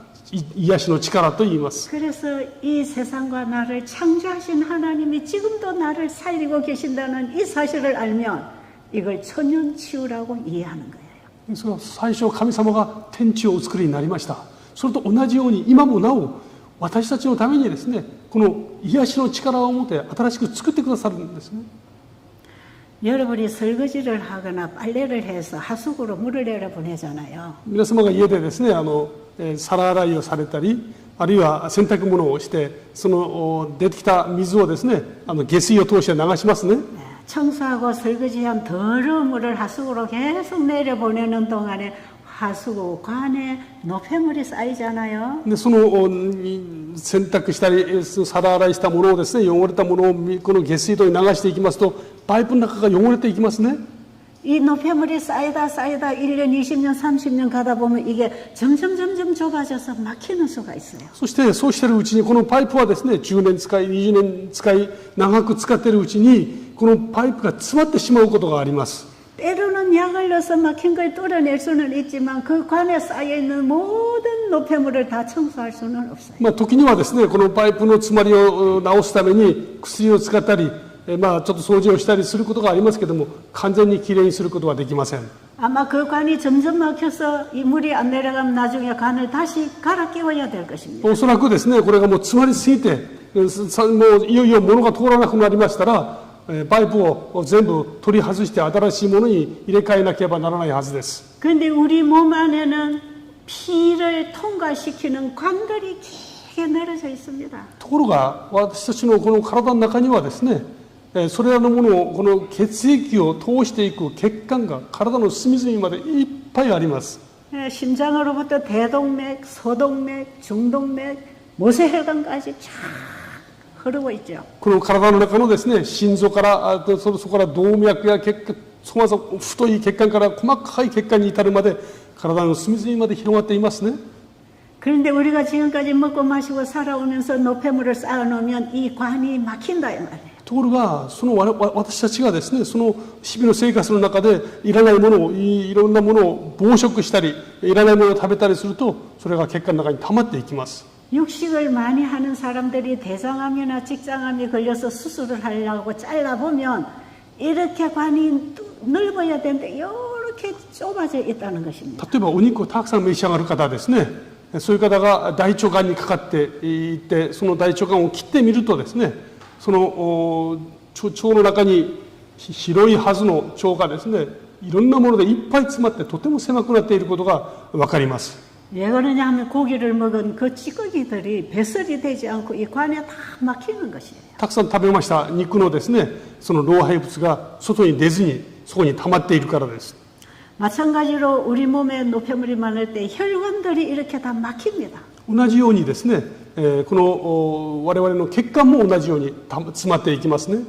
癒しの力と言います。 그래서 이 세상과 나를 창조하신 하나님이 지금도 나를 살리고 계신다는 이 사실을 알면 이걸 천연치유라고 이해하는 거예요. ですが最初神様が天地をお作りになりました。それと同じように今もなお私たちのためにですね、この癒しの力を持って新しく作ってくださるんですね。 여러분이 설거지를 하거나 빨래를 해서 하수구로 물을 내려 보내잖아요. 皆様が家でですね、皿洗いをされたり、あるいは洗濯物をして、その出てきた水をですね、下水を通して流しますね。 청소하고 설거지한 더러운 물을 하수구로 계속 내려 보내는 동안에 하수구 관에 노폐물이 쌓이잖아요. でその洗濯したり皿洗いしたものをですね、汚れたものをこの下水道に流していきますとパイプの中が汚れていきますね。 이 노폐물이 쌓이다 1년, 20년, 30년 가다 보면 이게 점점 좁아져서 막히는 수가 있어요. そしてそうしているうちにこのパイプはですね、10年使い20年使い長く使っているうちにこのパイプが詰まってしまうことがあります。 때로는 약을 넣어서 막힌 걸 뚫어낼 수는 있지만 그 관에 쌓여있는 모든 노폐물을 다 청소할 수는 없어요. 時にはですね、このパイプの詰まりを直すために薬を使ったり、ちょっと掃除をしたりすることがありますけども、完全にきれいにすることはできません。 아마 그 관이 점점 막혀서 이 물이 안 내려가면 나중에 관을 다시 갈아 끼워야 될 것입니다. おそらくですね、これがもう詰まりすぎて、もういよいよ物が通らなくなりましたら、パイプを全部取り外して新しいものに入れ替えなければならないはずです。 그런데 우리 몸 안에는 피를 통과시키는 관들이 길게 늘어져 있습니다. ところが私たちのこの体の中にはですね、それらのものをこの血液を通していく血管が体の隅々までいっぱいあります。 심장으로부터 대동맥, 소동맥, 중동맥, 모세혈관까지 쫙 흐르고 있죠. この体の中のですね、心臓からそこから動脈や血管、そもそも太い血管から細かい血管に至るまで体の隅々まで広がっていますね。 그런데 우리가 지금까지 먹고 마시고 살아오면서 노폐물을 쌓아놓으면 이 관이 막힌다 이 말이에요. ところがその私たちがですね、その日々の生活の中でいらないものをいろんなものを暴食したりいらないものを食べたりするとそれが血管の中に溜まっていきます。 육식을 많이 하는 사람들이 대장암이나 직장암이 걸려서 수술을 하려고 잘라보면 이렇게 관이 넓어야 되는데 이렇게 좁아져 있다는 것입니다. 例えばお肉をたくさん召し上がる方はですね、そういう方が大腸がんにかかっていってその大腸がんを切ってみるとですね、その腸の中に広いはずの腸がですね、いろんなものでいっぱい詰まってとても狭くなっていることが分かります。 왜 그러냐 하면 고기를 먹은 그 찌꺼기들이 배설이 되지 않고 이 관에 다 막히는 것이에요. たくさん食べました肉のですね、その老廃物が外に出ずにそこに溜まっているからです。 마찬가지로 우리 몸에 노폐물이 많을 때 혈관들이 이렇게 다 막힙니다. 同じようにですね、この我々の血管も同じように詰まっていきますね。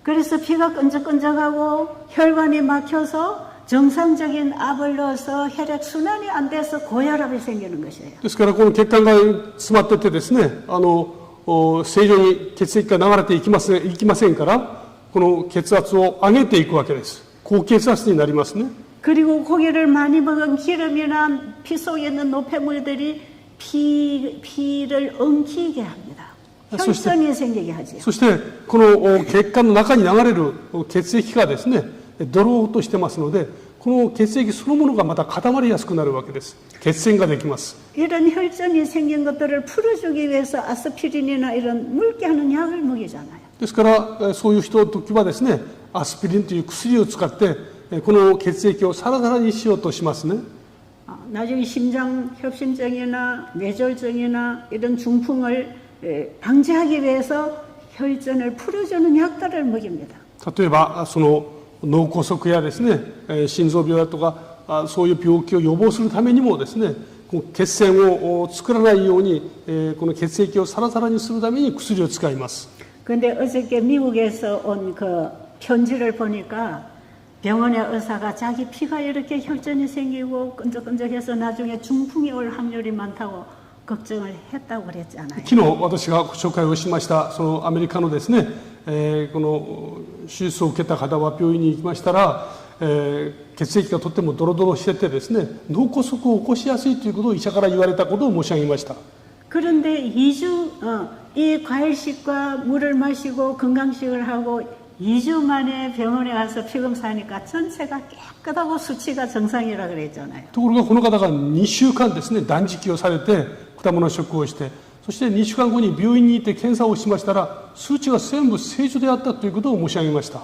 그래서 피가 끈적끈적하고 혈관이 막혀서 정상적인 압을 넣어서 혈액 순환이 안 돼서 고혈압이 생기는 것이에요. ですからこの血管が詰まっててですね、正常に血液が流れていきませんから、この血圧を上げていくわけです。高血圧になりますね。 그리고 고기를 많이 먹은 기름이나 피 속에 있는 노폐물들이 피를 엉키게 합니다. 혈전이 생기게 하죠. そしてこの血管の中に流れる血液がですね、ドローとしてますので、この血液そのものがまた固まりやすくなるわけです。血栓ができます。 이런 혈전이 생긴 것들을 풀어주기 위해서 아스피린이나 이런 묽게 하는 약을 먹이잖아요. ですからそういう人の時はですね、アスピリンという薬を使ってこの血液をサラサラにしようとしますね。 나중에 심장협심증이나 뇌졸중이나 이런 중풍을 방지하기 위해서 혈전을 풀어주는 약들을 먹입니다. 例えばその脳梗塞やですね、心臓病だとかそういう病気を予防するためにもですね、血栓を作らないようにこの血液をサラサラにするために薬を使います。 근데 어저께 미국에서 온 그 편지를 보니까 병원의 의사가 자기 피가 이렇게 혈전이 생기고 끈적끈적해서 나중에 중풍이 올 확률이 많다고 걱정을 했다고 그랬잖아요. 昨日私がご紹介をしましたそのアメリカのですね、この手術を受けた方は病院に行きましたら、血液がとってもドロドロしててですね、脳梗塞を起こしやすいということを医者から言われたことを申し上げました。 그런데 2주, 이 과일식과 물을 마시고 건강식을 하고 2주 만에 병원에 가서 피검사하니까 전체가 깨끗하고 수치가 정상이라 그랬잖아요. ところがこの方が2週間ですね、断食をされて果物食をして、そして2週間後に病院に行って検査をしましたら数値が全部正常であったということを申し上げました。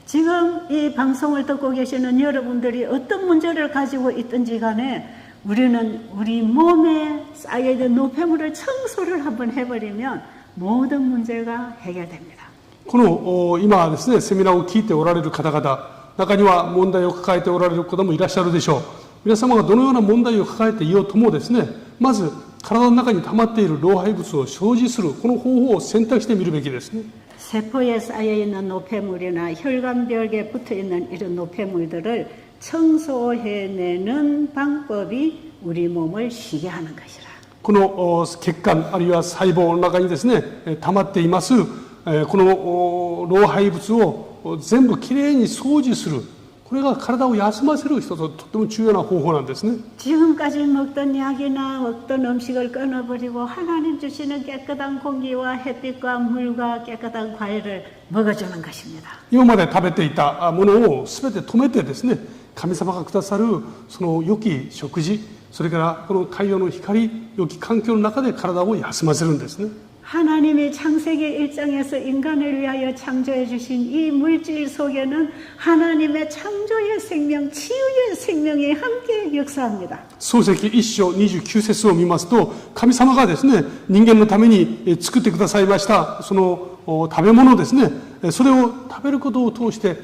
지금 이 방송을 듣고 계시는 여러분들이 어떤 문제를 가지고 있든지 간에 우리는 우리 몸에 쌓여있는 노폐물을 청소를 한번 해버리면 모든 문제가 해결됩니다. この今ですね、セミナーを聞いておられる方々、中には問題を抱えておられる方もいらっしゃるでしょう。皆様がどのような問題を抱えていようともですね、まず体の中に溜まっている老廃物を掃除する、この方法を選択してみるべきですね。 세포에 쌓여있는 노폐물이나 혈관벽에 붙어있는 이런 노폐물들을 청소해내는 방법이 우리 몸을 쉬게 하는 것이라. この血管あるいは細胞の中にですね、溜まっていますこの老廃物を全部きれいに掃除する、これが体を休ませる一つとっても重要な方法なんですね。 지금까지 먹던 약이나 먹던 음식을 끊어버리고 하나님 주시는 깨끗한 공기와 햇빛과 물과 깨끗한 과일을 먹어주는 것입니다. 今まで食べていたものを全て止めてですね、神様がくださるその良き食事、それからこの太陽の光、良き環境の中で体を休ませるんですね。 하나님이 창세기 1장에서 인간을 위하여 창조해 주신 이 물질 속에는 하나님의 창조의 생명, 치유의 생명이 함께 역사합니다. 創世記1章29節を見ますと、神様がですね、人間のために作ってくださいましたその食べ物ですね、それを食べることを通して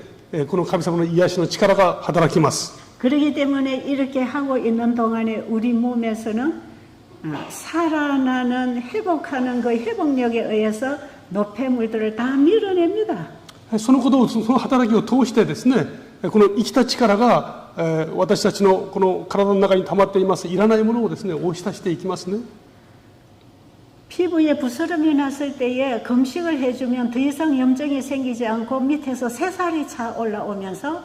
この神様の癒しの力が働きます。 그렇기 때문에 이렇게 하고 있는 동안에 우리 몸에서는 살아나는 회복하는 그 회복력에 의해서 노폐물들을 다 밀어냅니다. そのことを、その働きを通してですね、この生きた力が私たちのこの体の中に溜まっていますいらないものをですね、押し出していきますね。 피부에 부스럼이 났을 때에 금식을 해주면 더 이상 염증이 생기지 않고 밑에서 새살이 차 올라오면서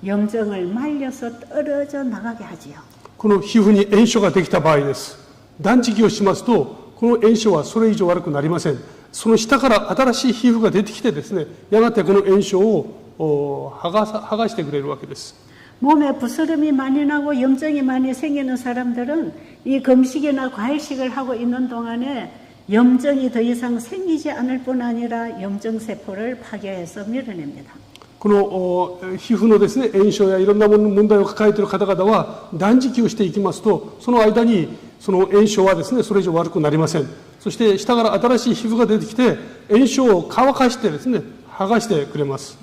염증을 말려서 떨어져 나가게 하지요. この皮膚に炎症ができた場合です。断食をしますと、この炎症はそれ以上悪くなりません。その下から新しい皮膚が出てきてですね、やがてこの炎症を剥がしてくれるわけです。 몸에 부스럼이 많이 나고 염증이 많이 생기는 사람들은 이 금식이나 과일식을 하고 있는 동안에 염증이 더 이상 생기지 않을 뿐 아니라 염증 세포를 파괴해서 밀어냅니다. この皮膚のですね、炎症やいろんな問題を抱えている方々は断食をしていきますと、その間にその炎症はですね、それ以上悪くなりません。そして下から新しい皮膚が出てきて炎症を乾かしてですね、剥がしてくれます。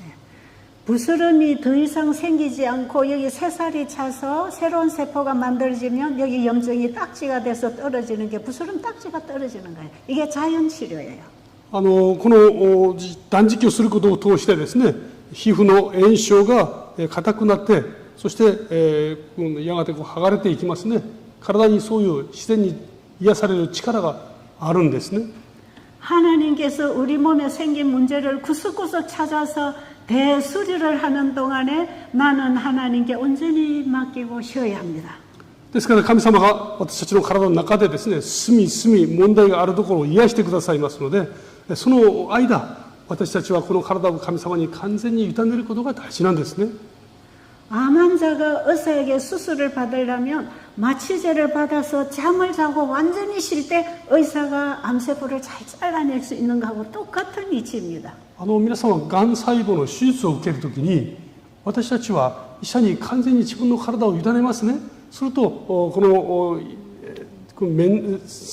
부스럼이 더 이상 생기지 않고 여기 새살이 차서 새로운 세포가 만들어지면 여기 염증이 딱지가 돼서 떨어지는 게 부스럼 딱지가 떨어지는 거예요. 이게 자연 치료예요. この断食をすることを通してですね、皮膚の炎症が硬くなって、そして、やがて剥がれていきますね。体にそういう自然に癒される力があるんですね。 하나님께서 우리 몸에 생긴 문제를 구석구석 찾아서 대수리를 하는 동안에 나는 하나님께 온전히 맡기고 쉬어야 합니다. ですから神様が私たちの体の中でですね、隅々問題があるところを癒してくださいますので、その間私たちはこの体を神様に完全に委ねることが大事なんですね。 암 환자가 의사에게 수술을 받으려면 마취제를 받아서 잠을 자고 완전히 쉴 때 의사가 암세포를 잘 잘라낼 수 있는 것하고 똑같은 이치입니다. 皆さんはがん細胞の手術を受けるときに、私たちは医者に完全に自分の体を委ねますね。するとこの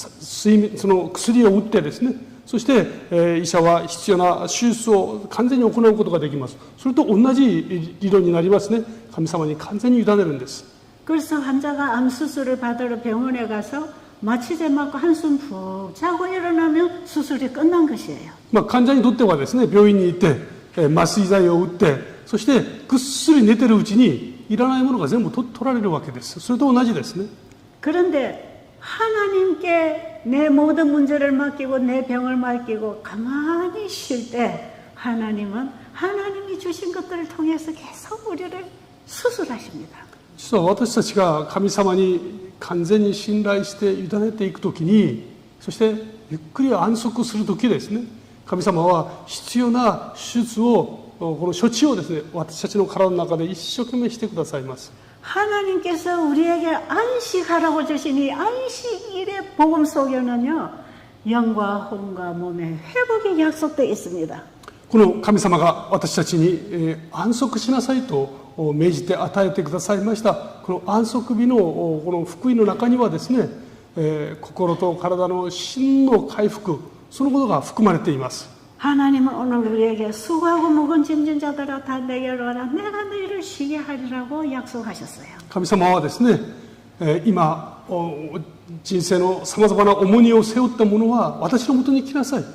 その薬を打ってですね、そして、医者は必要な手術を完全に行うことができます。それと同じ理論になりますね。神様に完全に委ねるんです。 그래서 환자가 암 수술을 받으러 병원에 가서 마취제 맞고 한숨 푹 자고 일어나면 수술이 끝난 것이에요. 患者にとってはですね、病院に行って麻酔剤を打って、そしてぐっすり寝てるうちにいらないものが全部取られるわけです。それと同じですね。 그런데 하나님께 내 모든 문제를 맡기고 내 병을 맡기고 가만히 쉴 때 하나님은 하나님이 주신 것들을 통해서 계속 우리를 수술하십니다. 実は私たちが神様に完全に信頼して委ねていくときに、そしてゆっくり安息するときですね、神様は必要な手術を、この処置をですね、私たちの体の中で一生懸命してくださいます。 하나님께서 우리에게 안식하라고 주시니 안식일의 복음 속에는요, 영과 혼과 몸의 회복이 약속되어 있습니다. この神様が私たちに安息しなさいと命じて与えてくださいました。この安息日のこの福音の中にはですね、心と体の真の回復、そのことが含まれています。 하나님은 오늘 우리에게 수고하고 무거운 짐진 자들아 다 내게로 와라 내가 너희를 쉬게 하리라고 약속하셨어요. 神様はですね、今人生のさまざまな重荷を背負った者は私のもとに来なさい、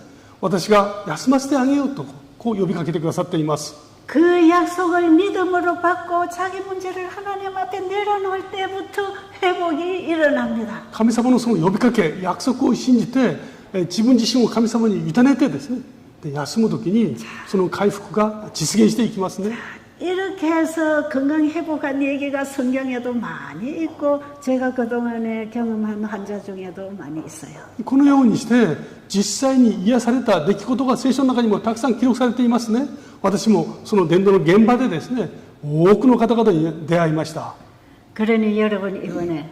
私が休ませてあげようとこう呼びかけてくださっています。 그 약속을 믿음으로 받고 자기 문제를 하나님 앞에 내려놓을 때부터 회복이 일어납니다. 神様のその呼びかけ、約束を信じて自分自身を神様に委ねてですね、で休むときにその回復が実現していきますね。 이렇게 해서 건강 회복한 얘기가 성경에도 많이 있고 제가 그동안에 경험한 환자 중에도 많이 있어요. このようにして実際に癒された出来事が聖書の中にもたくさん記録されていますね。私もその伝道の現場でですね、多くの方々に出会いました。 그러니 여러분 이번에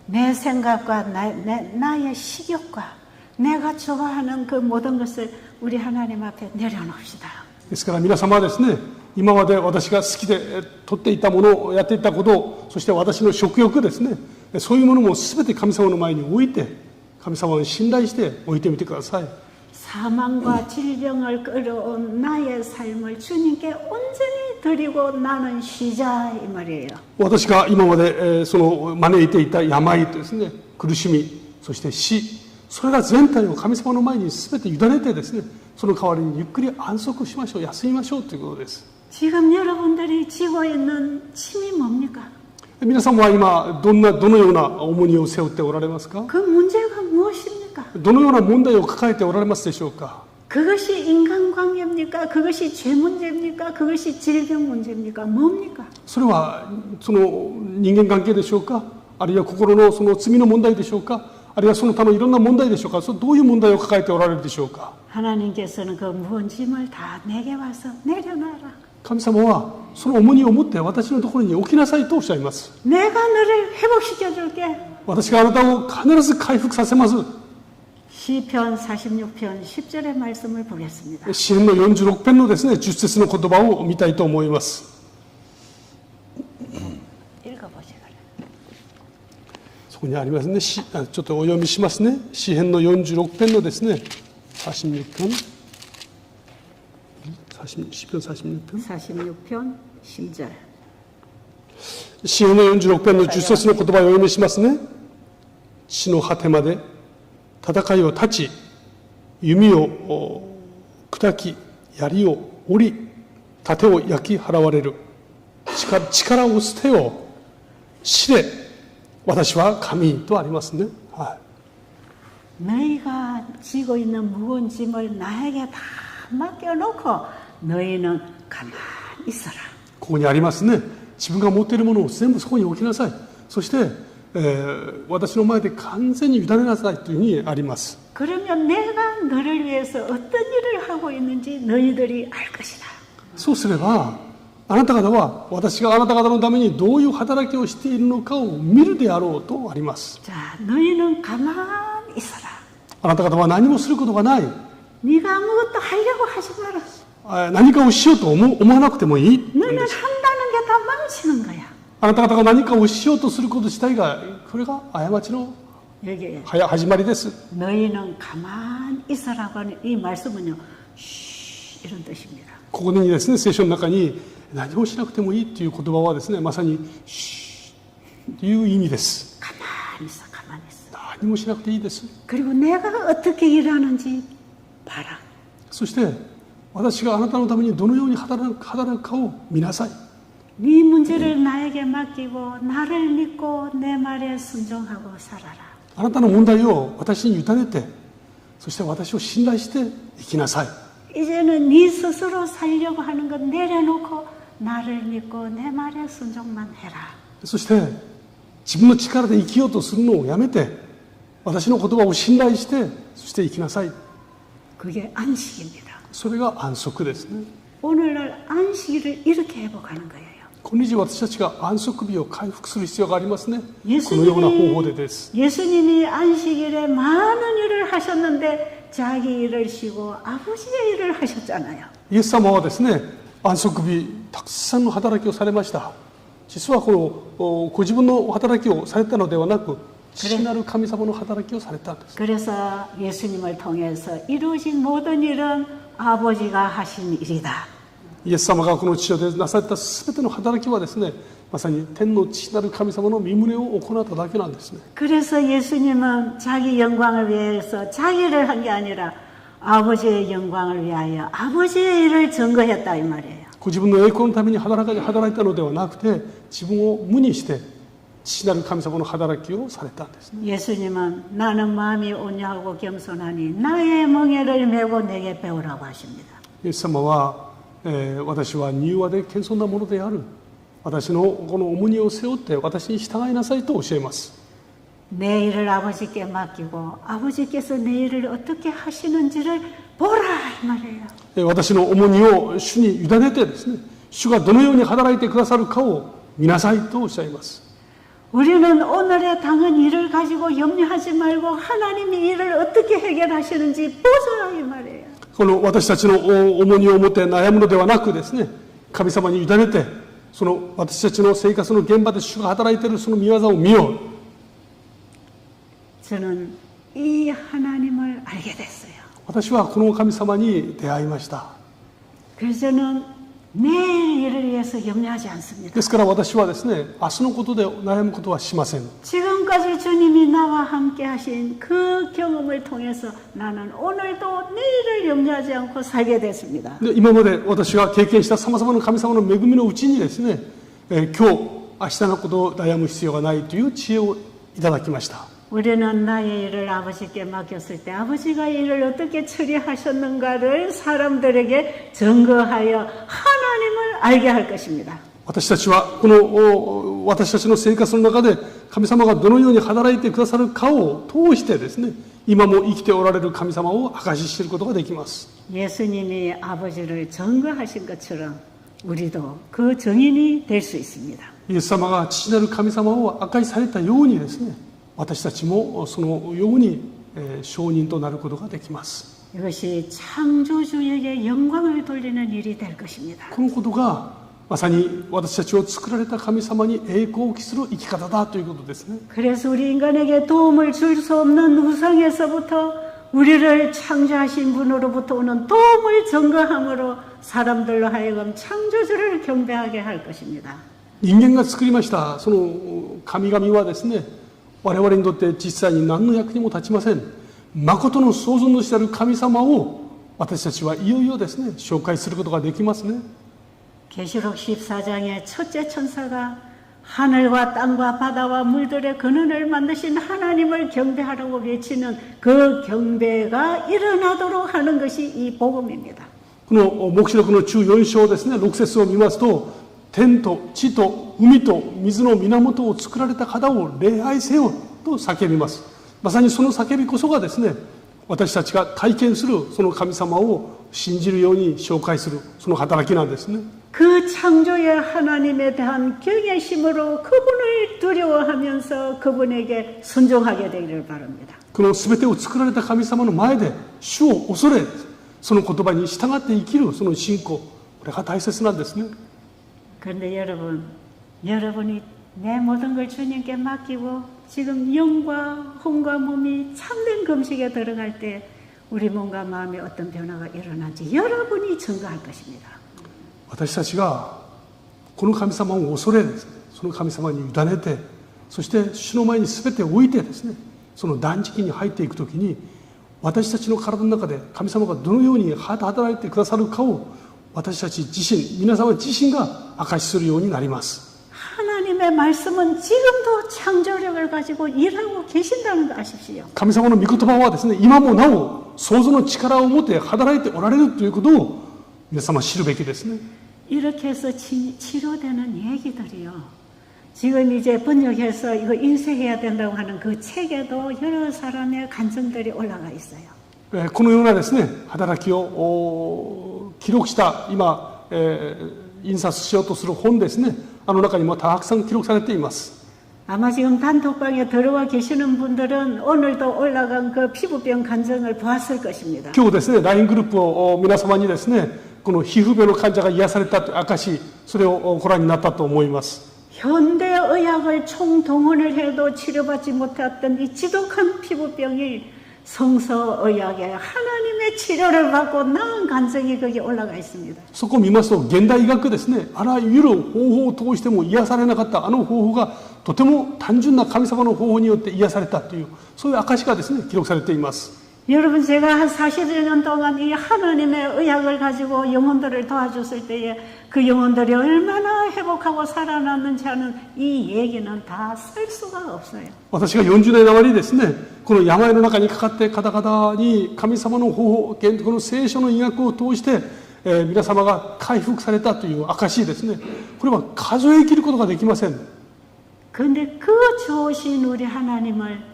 내 생각과 나의 식욕과 내가 좋아하는 그 모든 것을 우리 하나님 앞에 내려놓읍시다. ですから皆様はですね、今まで私が好きで取っていたものをやっていたこと、そして私の食欲ですね、そういうものも全て神様の前に置いて、神様に信頼して置いてみてください。 사망과 질병을 끌어온 나의 삶을 주님께 온전히 드리고 나는 쉬자 이 말이에요. 私が今までその招いていた病とですね、苦しみ、そして死、それら全体を神様の前に全て委ねてですね、その代わりにゆっくり安息しましょう、休みましょうということです。 지금 여러분들이 지고 있는 짐이 뭡니까? 皆さんは今どのような重荷を背負っておられますか？ 그 문제가 무엇입니까? どのような問題を抱えておられますでしょうか？ 그것이 인간관계입니까? 그것이 죄 문제입니까? 그것이 질병 문제입니까? 뭡니까? それはその人間関係でしょうか、あるいは心のその罪の問題でしょうか、あるいはその他のいろんな問題でしょうか、それどういう問題を抱えておられるでしょうか。 하나님께서는 그 무거운 짐을 다 내게 와서 내려놔라. 神様はその重荷を持って私のところに置きなさいとおっしゃいます。 내가 너를 회복시켜 줄게. 私があなたを必ず回復させます。 시편 46편 10절의 말씀을 보겠습니다. 詩編の46編のですね、10節の言葉を見たいと思います。 읽어보시거라. そこにありますね。ちょっとお読みしますね。詩編の46編のですね、46編。詩編46編。 46편 10절. 詩編の46編の10節の言葉をお読みしますね。地の果てまで戦いを断ち、弓を砕き、槍を折り、盾を焼き払われる。力を捨てよう。死れ、私は神とありますね。はい、 너희가 지고 있는 무거운 짐을 나에게 다 맡겨놓고 너희는 가만히 있어라. ここにありますね。自分が持っているものを全部そこに置きなさい。そして、私の前で完全に委ねなさいというふうにあります。 그러면 내가 너를 위해서 어떤 일을 하고 있는지 너희들이 알 것이다. そうすれば、あなた方は私があなた方のためにどういう働きをしているのかを見るであろうとあります。 자, 너희는 가만히 있어라. あなた方は何もすることがない。 네가 아무것도 하려고 하지 마라. 何かをしようと思わなくてもいい。 너는 한다는 게 다 망치는 거야. あなた方が何かをしようとすること自体が、これが過ちの 여기 始まりです。 너희는 가만히 있어라고 하는 이 말씀은요, 쉬 이런 뜻입니다. ここにですね、聖書の中に何もしなくてもいいという言葉はですね、まさにシーという意味です。 가만히 있어, 가만히 있어. 何もしなくていいです。 그리고 내가 어떻게 일하는지 봐라. そして私があなたのためにどのように働くかを見なさい。 네 문제를 나에게 맡기고 나를 믿고 내 말에 순종하고 살아라. あなたの問題を私に委ねて、そして私を信頼して生きなさい。 이제는 네 스스로 살려고 하는 것 내려놓고 나를 믿고 내 말에 순종만 해라. そして自分の力で生きようとするのをやめて、私の言葉を信頼して、そして生きなさい。 그게 안식입니다. それが安息ですね。 오늘날 안식일을 이렇게 회복하는 거예요. 今日私たちが安息日を回復する必要がありますね。 예수님이- このような方法でです。 예수님이 안식일에 많은 일을 하셨는데 자기 일을 쉬고 아버지의 일을 하셨잖아요. イエス様はですね、安息日たくさんの働きをされました。実はこのご自分の働きをされたのではなく、父なる神様の働きをされたんです。 그래서 예수님을 통해서 이루어진 모든 일은 아버지가 하신 일이다. イエス様がこの地上でなされたすべての働きはですね、まさに天の父なる神様の御胸を行っただけなんですね。 그래서 예수님은 자기 영광을 위해서 자기를 한 게 아니라 아버지의 영광을 위하여 아버지의 일을 증거했다 이 말이에요. ご自分の栄光のために働いたのではなくて、自分を無にして父なる神様の働きをされたんですね。 예수님은 나는 마음이 온유하고 겸손하니 나의 멍에를 메고 내게 배우라고 하십니다. イエス様は、私は柔和で謙遜なものである。私のこの重荷を背負って私に従いなさいと教えます。 내 일을 아버지께 맡기고 아버지께서 내 일을 어떻게 하시는지를 보라 이 말이에요. 私の重荷を主に委ねてですね、主がどのように働いてくださるかを見なさいとおっしゃいます。 우리는 오늘의 당한 일을 가지고 염려하지 말고 하나님이 일을 어떻게 해결하시는지 보자 이 말이에요. この私たちの重荷を持って悩むのではなくですね、神様に委ねて、その私たちの生活の現場で主が働いているその御業を見よう。 저는 이 하나님을 알게 됐어요. 私はこの神様に出会いました。 그래서 저는 내일 일을 위해서 염려하지 않습니다. ですから私はですね、明日のことで悩むことはしません。 지금까지 주님이 나와 함께 하신 그 경험을 통해서 나는 오늘도 내일을 염려하지 않고 살게 됐습니다. で今まで私が経験したさまざまな神様の恵みのうちにですね、今日、明日のことを悩む必要がないという知恵をいただきました。 우리는 나의 일을 아버지께 맡겼을 때 아버지가 일을 어떻게 처리하셨는가를 사람들에게 증거하여 하나님을 알게 할 것입니다. 私たちはこの私たちの生活の中で神様がどのように働いてくださるかを通してですね、今も生きておられる神様を証し知ることができます。 예수님이 아버지를 증거하신 것처럼 우리도 그 증인이 될 수 있습니다. イエス様が父なる神様を証しされたようにですね、私たちもそのように証人となることができます。 이것이 창조주에게 영광을 돌리는 일이 될 것입니다. このことがまさに私たちを作られた神様に栄光を期する生き方だということですね。 그래서 우리 인간에게 도움을 줄 수 없는 우상에서부터 우리를 창조하신 분으로부터 오는 도움을 증거함으로 사람들로 하여금 창조주를 경배하게 할 것입니다. 人間が作りましたその神々はですね、我々にとって実際に何の役にも立ちません。誠の創造主である神様を私たちはいよいよですね、紹介することができますね。 계시록 14장의 첫째 천사가 하늘과 땅과 바다와 물들의 근원을 만드신 하나님을 경배하라고 외치는 그 경배가 일어나도록 하는 것이 이 복음입니다. この黙示録の14章ですね、6節を見ますと、天と地と海と水の源を作られた方を礼拝せよと叫びます。まさにその叫びこそがですね、私たちが体験するその神様を信じるように紹介するその働きなんですね。 그 창조의 하나님에 대한 경외심으로 그분을 두려워하면서 그분에게 순종하게 되기를 바랍니다. この全てを作られた神様の前で主を恐れ、その言葉に従って生きるその信仰、これが大切なんですね。 그런데 여러분이 내 모든 걸 주님께 맡기고 지금 영과 혼과 몸이 참된 금식에 들어갈 때 우리 몸과 마음에 어떤 변화가 일어난지 여러분이 증거할 것입니다. 私たちがこの神様を恐れですね、その神様に委ねて、そして主の前に全て置いてですね、その断食に入っていくときに、私たちの体の中で神様がどのように働いてくださるかを私たち自身、皆様自身が証しするようになります。 하나님 하나님의 말씀은 지금도 창조력을 가지고 일하고 계신다는 거 아십시오. 神様の御言葉はですね、今もなお創造の力を持って働いておられるということを皆様知るべきですね。 이렇게 해서 치료되는 얘기들이요. 지금 이제 번역해서 이거 인쇄해야 된다고 하는 그 책에도 여러 사람의 간증들이 올라가 있어요. このようなですね、働きを記録した今、印刷しようとする本ですね、中にもたくさん記録されています。 아마 지금 단톡방에 들어와 계시는 분들은 오늘도 올라간 그 피부병 간증을 보았을 것입니다. 今日ですね、LINE グループを皆様にですね、この皮膚病の患者が癒されたという証、それをご覧になったと思います。 현대의학을 총동원을 해도 치료받지 못했던 이 지독한 피부병이 성서의학에 하나님의 치료를 받고 나은 간증이 거기에 올라가 있습니다. そこを見ますと、現代医学ですね、あらゆる方法を通しても癒されなかったあの方法がとても単純な神様の方法によって癒されたという、そういう証がですね、記録されています。 여러분, 제가 한 41년 동안 이 하나님의 의학을 가지고 영혼들을 도와줬을 때에 그 영혼들이 얼마나 회복하고 살아났는지 하는 이 얘기는 다 쓸 수가 없어요. 私が40年余りですね、この病の中にかかって方々に神様の方法、この聖書の医学を通して、皆様が回復されたという証ですね。これは数え切ることができません。 그런데 그 좋으신 우리 하나님을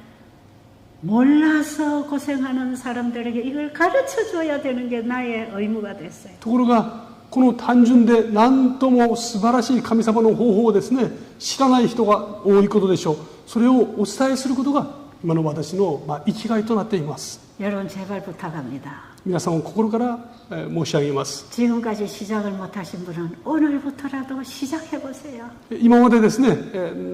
몰라서 고생하는 사람들에게 이걸 가르쳐 줘야 되는 게 나의 의무가 됐어요. ところがこの単純で何とも素晴らしい神様の方法をですね、知らない人が多いことでしょう。それをお伝えすることが今の私の生きがいとなっています。 여러분, 제발 부탁합니다. 皆さんを心から申し上げます。 지금까지 시작을 못하신 분은 오늘부터라도 시작해 보세요. 今までですね、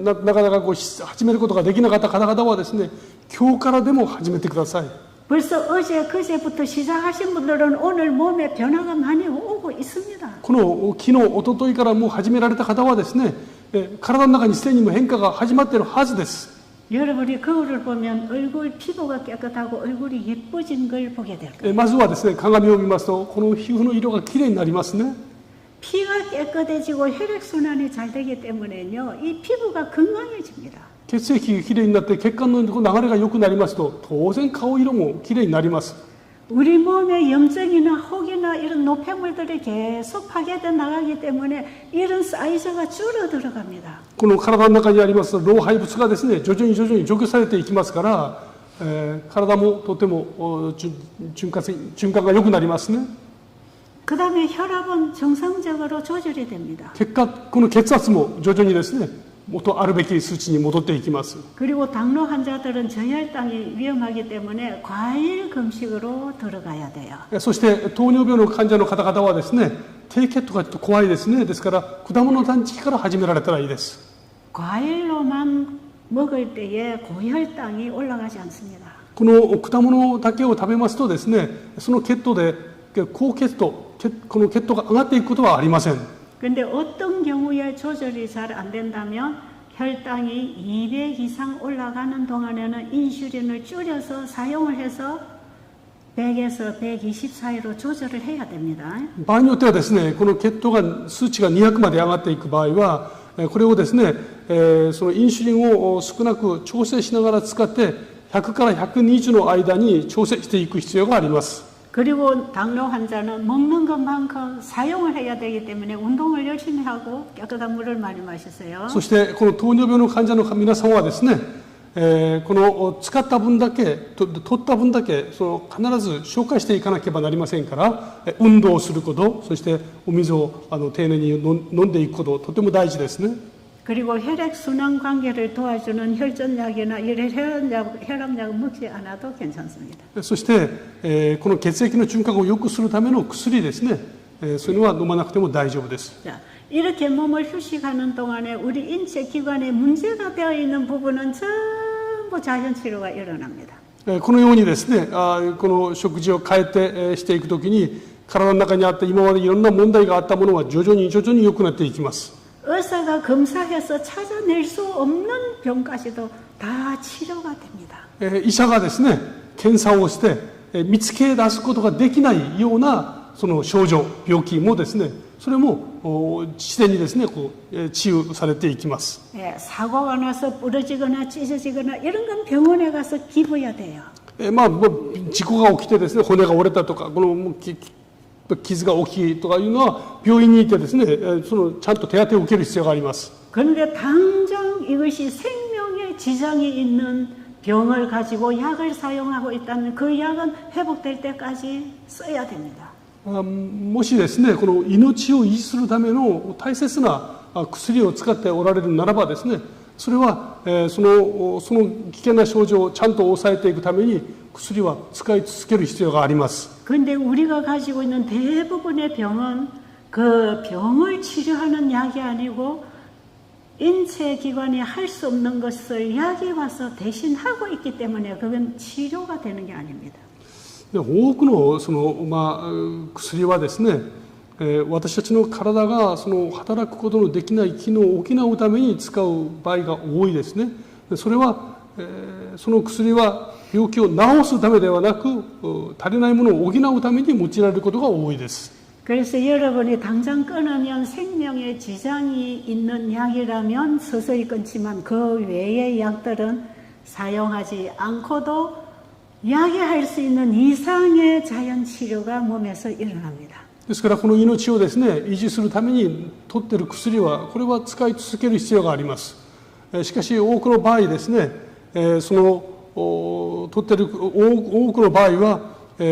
なかなか始めることができなかった方々はですね、今日からでも始めてください。 벌써 어제 그제부터 시작하신 분들은 오늘 몸에 변화가 많이 오고 있습니다. この昨日一昨日からもう始められた方はですね、体の中にすでにも変化が始まっているはずです。 여러분이 거울을 보면 얼굴 피부가 깨끗하고 얼굴이 예뻐진 걸 보게 될 거예요. まずはですね、鏡を見ますとこの皮膚の色がきれいになりますね。 피가 깨끗해지고 혈액순환이 잘 되기 때문에요. 이 피부가 건강해집니다. 血液がきれいになって血管の流れが良くなりますと当然顔色もきれいになります。 우리 몸에 염증이나 혹이나 이런 노폐물들이 계속 파괴돼 나가기 때문에 이런 사이즈가 줄어들어갑니다. この体の中にあります老廃物がですね、徐々に除去されていきますから、体もとても循環が良くなりますね。 그 다음에 혈압은 정상적으로 조절이 됩니다. 結果この血圧も徐々にですね、元あるべき数値に戻っていきます。 그리고 당뇨 환자들은 저혈당이 위험하기 때문에 과일 금식으로 들어가야 돼요. そして糖尿病の患者の方々はですね、低血糖がちょっと怖いですね。ですから果物断食から始められたらいいです。 과일로만 먹을 때에 고혈당이 올라가지 않습니다. この果物だけを食べますとですね、その血糖で高血糖、この血糖が上がっていくことはありません。 근데 어떤 경우에 조절이 잘 안 된다면 혈당이 200 이상 올라가는 동안에는 인슐린을 줄여서 사용을 해서 100에서 120 사이로 조절을 해야 됩니다. 場合によってはですね、この血糖が数値が200まで上がっていく場合は、これをですね、そのインシュリンを少なく調整しながら使って100から120の間に調整していく必要があります。 그리고 당뇨 환자는 먹는 것만큼 사용을 해야 되기 때문에 운동을 열심히 하고 깨끗한 물을 많이 마시세요. そしてこの糖尿病の患者の皆さんはですね、この使った分だけ取った分だけ必ず消化していかなければなりませんから、運動をすること、そしてお水を丁寧に飲んでいくこと、とても大事ですね。 그리고 혈액순환 관계를 도와주는 혈전약이나 이런 혈압약을 먹지 않아도 괜찮습니다. そして、この血液の循環を良くするための薬ですね、そういうのは飲まなくても大丈夫です。 자, 이렇게 몸을 휴식하는 동안에 우리 인체 기관에 문제가 되어 있는 부분은 전부 자연치료가 일어납니다. このようにですね、この食事を変えてしていくときに体の中にあった今までいろんな問題があったものは徐々に良くなっていきます。 의사가 검사해서 찾아낼 수 없는 병까지도 다 치료가 됩니다. 医者がですね、検査をして見つけ出すことができないようなその症状、病気もですね、それも自然にですね、治癒されていきます。 예, 사고가 나서 부러지거나 찢어지거나 이런 건 병원에 가서 입어야 돼요. 事故が起きてですね、骨が折れたとか、傷が大きいとかいうのは病院にいてですね、ちゃんと手当てを受ける必要があります。 그런데 당장 이것이 생명에 지장이 있는 병을 가지고 약을 사용하고 있다면 그 약은 회복될 때까지 써야 됩니다. もしですね、この命を維持するための大切な薬を使っておられるならばですね、それはその危険な症状をちゃんと抑えていくために薬は使い続ける必要があります。 그런데 우리가 가지고 있는 대부분의 병은 그 병을 치료하는 약이 아니고 인체 기관이 할 수 없는 것을 약이 와서 대신하고 있기 때문에 그건 치료가 되는 게 아닙니다. 多くの薬はですね、私たちの体が働くことのできない機能を補うために使う場合が多いですね。それは、その薬は病気を治すためではなく、足りないものを補うために用いられることが多いです。 그래서 여러분이 당장 끊으면 생명에 지장이 있는 약이라면 서서히 끊지만 그 외의 약들은 사용하지 않고도 약이 할 수 있는 이상의 자연 치료가 몸에서 일어납니다. ですからこの命をですね、維持するために取っている薬は、これは使い続ける必要があります。しかし多くの場合ですね、取っている多くの場合は、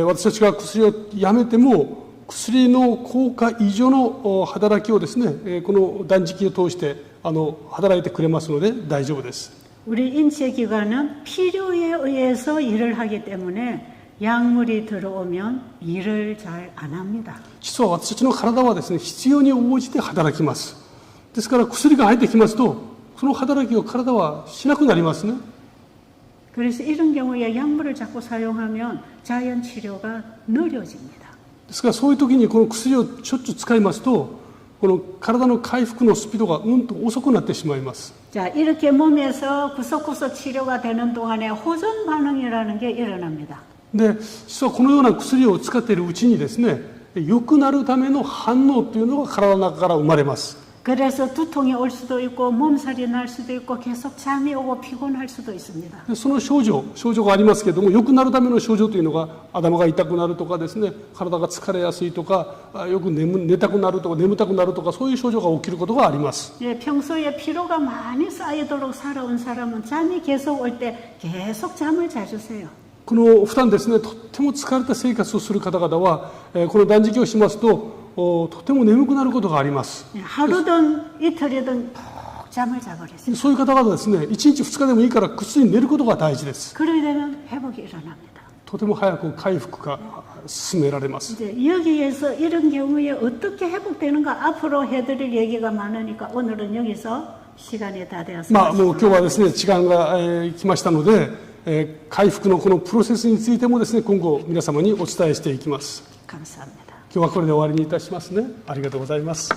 私たちが薬をやめても薬の効果以上の働きをですね、この断食を通して働いてくれますので大丈夫です。 우리 인체 기관은 필요에 의해서 일을 하기 때문에 약물이 들어오면 일을 잘 안 합니다. 実は私たちの体はですね、必要に応じて働きます。ですから薬が入ってきますと、その働きを体はしなくなりますね。 그래서 이런 경우에 약물을 자꾸 사용하면 자연 치료가 느려집니다. ですからそういう時にこの薬をしょっちゅう使いますと、この体の回復のスピードがと遅くなってしまいます。 자, 이렇게 몸에서 구석구석 치료가 되는 동안에 호전 반응이라는 게 일어납니다. で、実はこのような薬を使っているうちにですね、良くなるための反応というのが体の中から生まれます。 그래서 두통이 올 수도 있고 몸살이 날 수도 있고 계속 잠이 오고 피곤할 수도 있습니다. でその症状がありますけれども、良くなるための症状というのが頭が痛くなるとかですね、体が疲れやすいとか、よく寝たくなるとか眠たくなるとか、そういう症状が起きることがあります。 예, 평소에 피로가 많이 쌓이도록 살아온 사람은 잠이 계속 올 때 계속 잠을 잘 주세요. この普段ですね、とっても疲れた生活をする方々は、この断食をしますととても眠くなることがあります。 하루든 이틀이든 푹 잠을 자버리세요. そういう方々はですね、1日2日でもいいからぐっすり寝ることが大事です。 그러게 되면 회복이 일어납니다. とても早く回復が進められます。 이제 여기에서 이런 경우에 어떻게 회복되는가 앞으로 해드릴 얘기가 많으니까 오늘은 여기서 시간이 다 되었습니다. もう今日はですね、時間が来ましたので、回復のこのプロセスについてもですね、今後皆様にお伝えしていきます。 감사합니다. 今日はこれで終わりにいたしますね。ありがとうございます。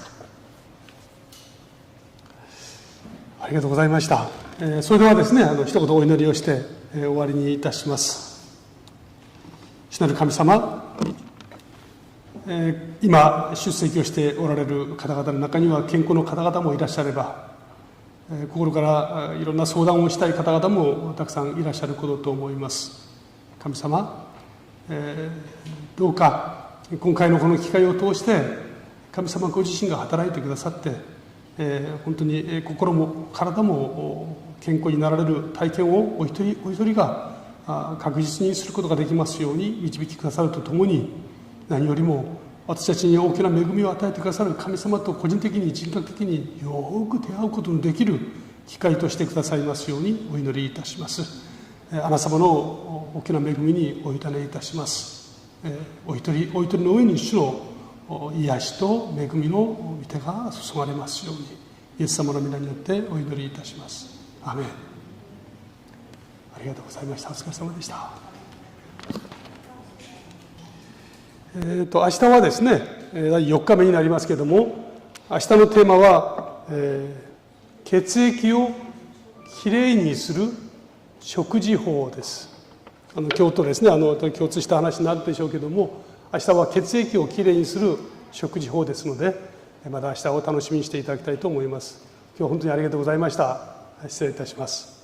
ありがとうございました。それではですね、一言お祈りをして、終わりにいたします。主なる神様、今出席をしておられる方々の中には健康の方々もいらっしゃれば、心からいろんな相談をしたい方々もたくさんいらっしゃることと思います。神様、どうか今回のこの機会を通して神様ご自身が働いてくださって、本当に心も体も健康になられる体験をお一人お一人が確実にすることができますように導きくださるとともに、何よりも私たちに大きな恵みを与えてくださる神様と個人的に人格的によく出会うことのできる機会としてくださいますようにお祈りいたします。あなた様の大きな恵みにお委ねいたします。お一人お一人の上に主の癒しと恵みの御手が注がれますように、イエス様の皆によってお祈りいたします。アーメン。ありがとうございました。お疲れ様でした。明日はですね、4日目になりますけれども、明日のテーマは、血液をきれいにする食事法です。今日とですね、共通した話になるでしょうけども、明日は血液をきれいにする食事法ですので、また明日を楽しみにしていただきたいと思います。今日は本当にありがとうございました。失礼いたします。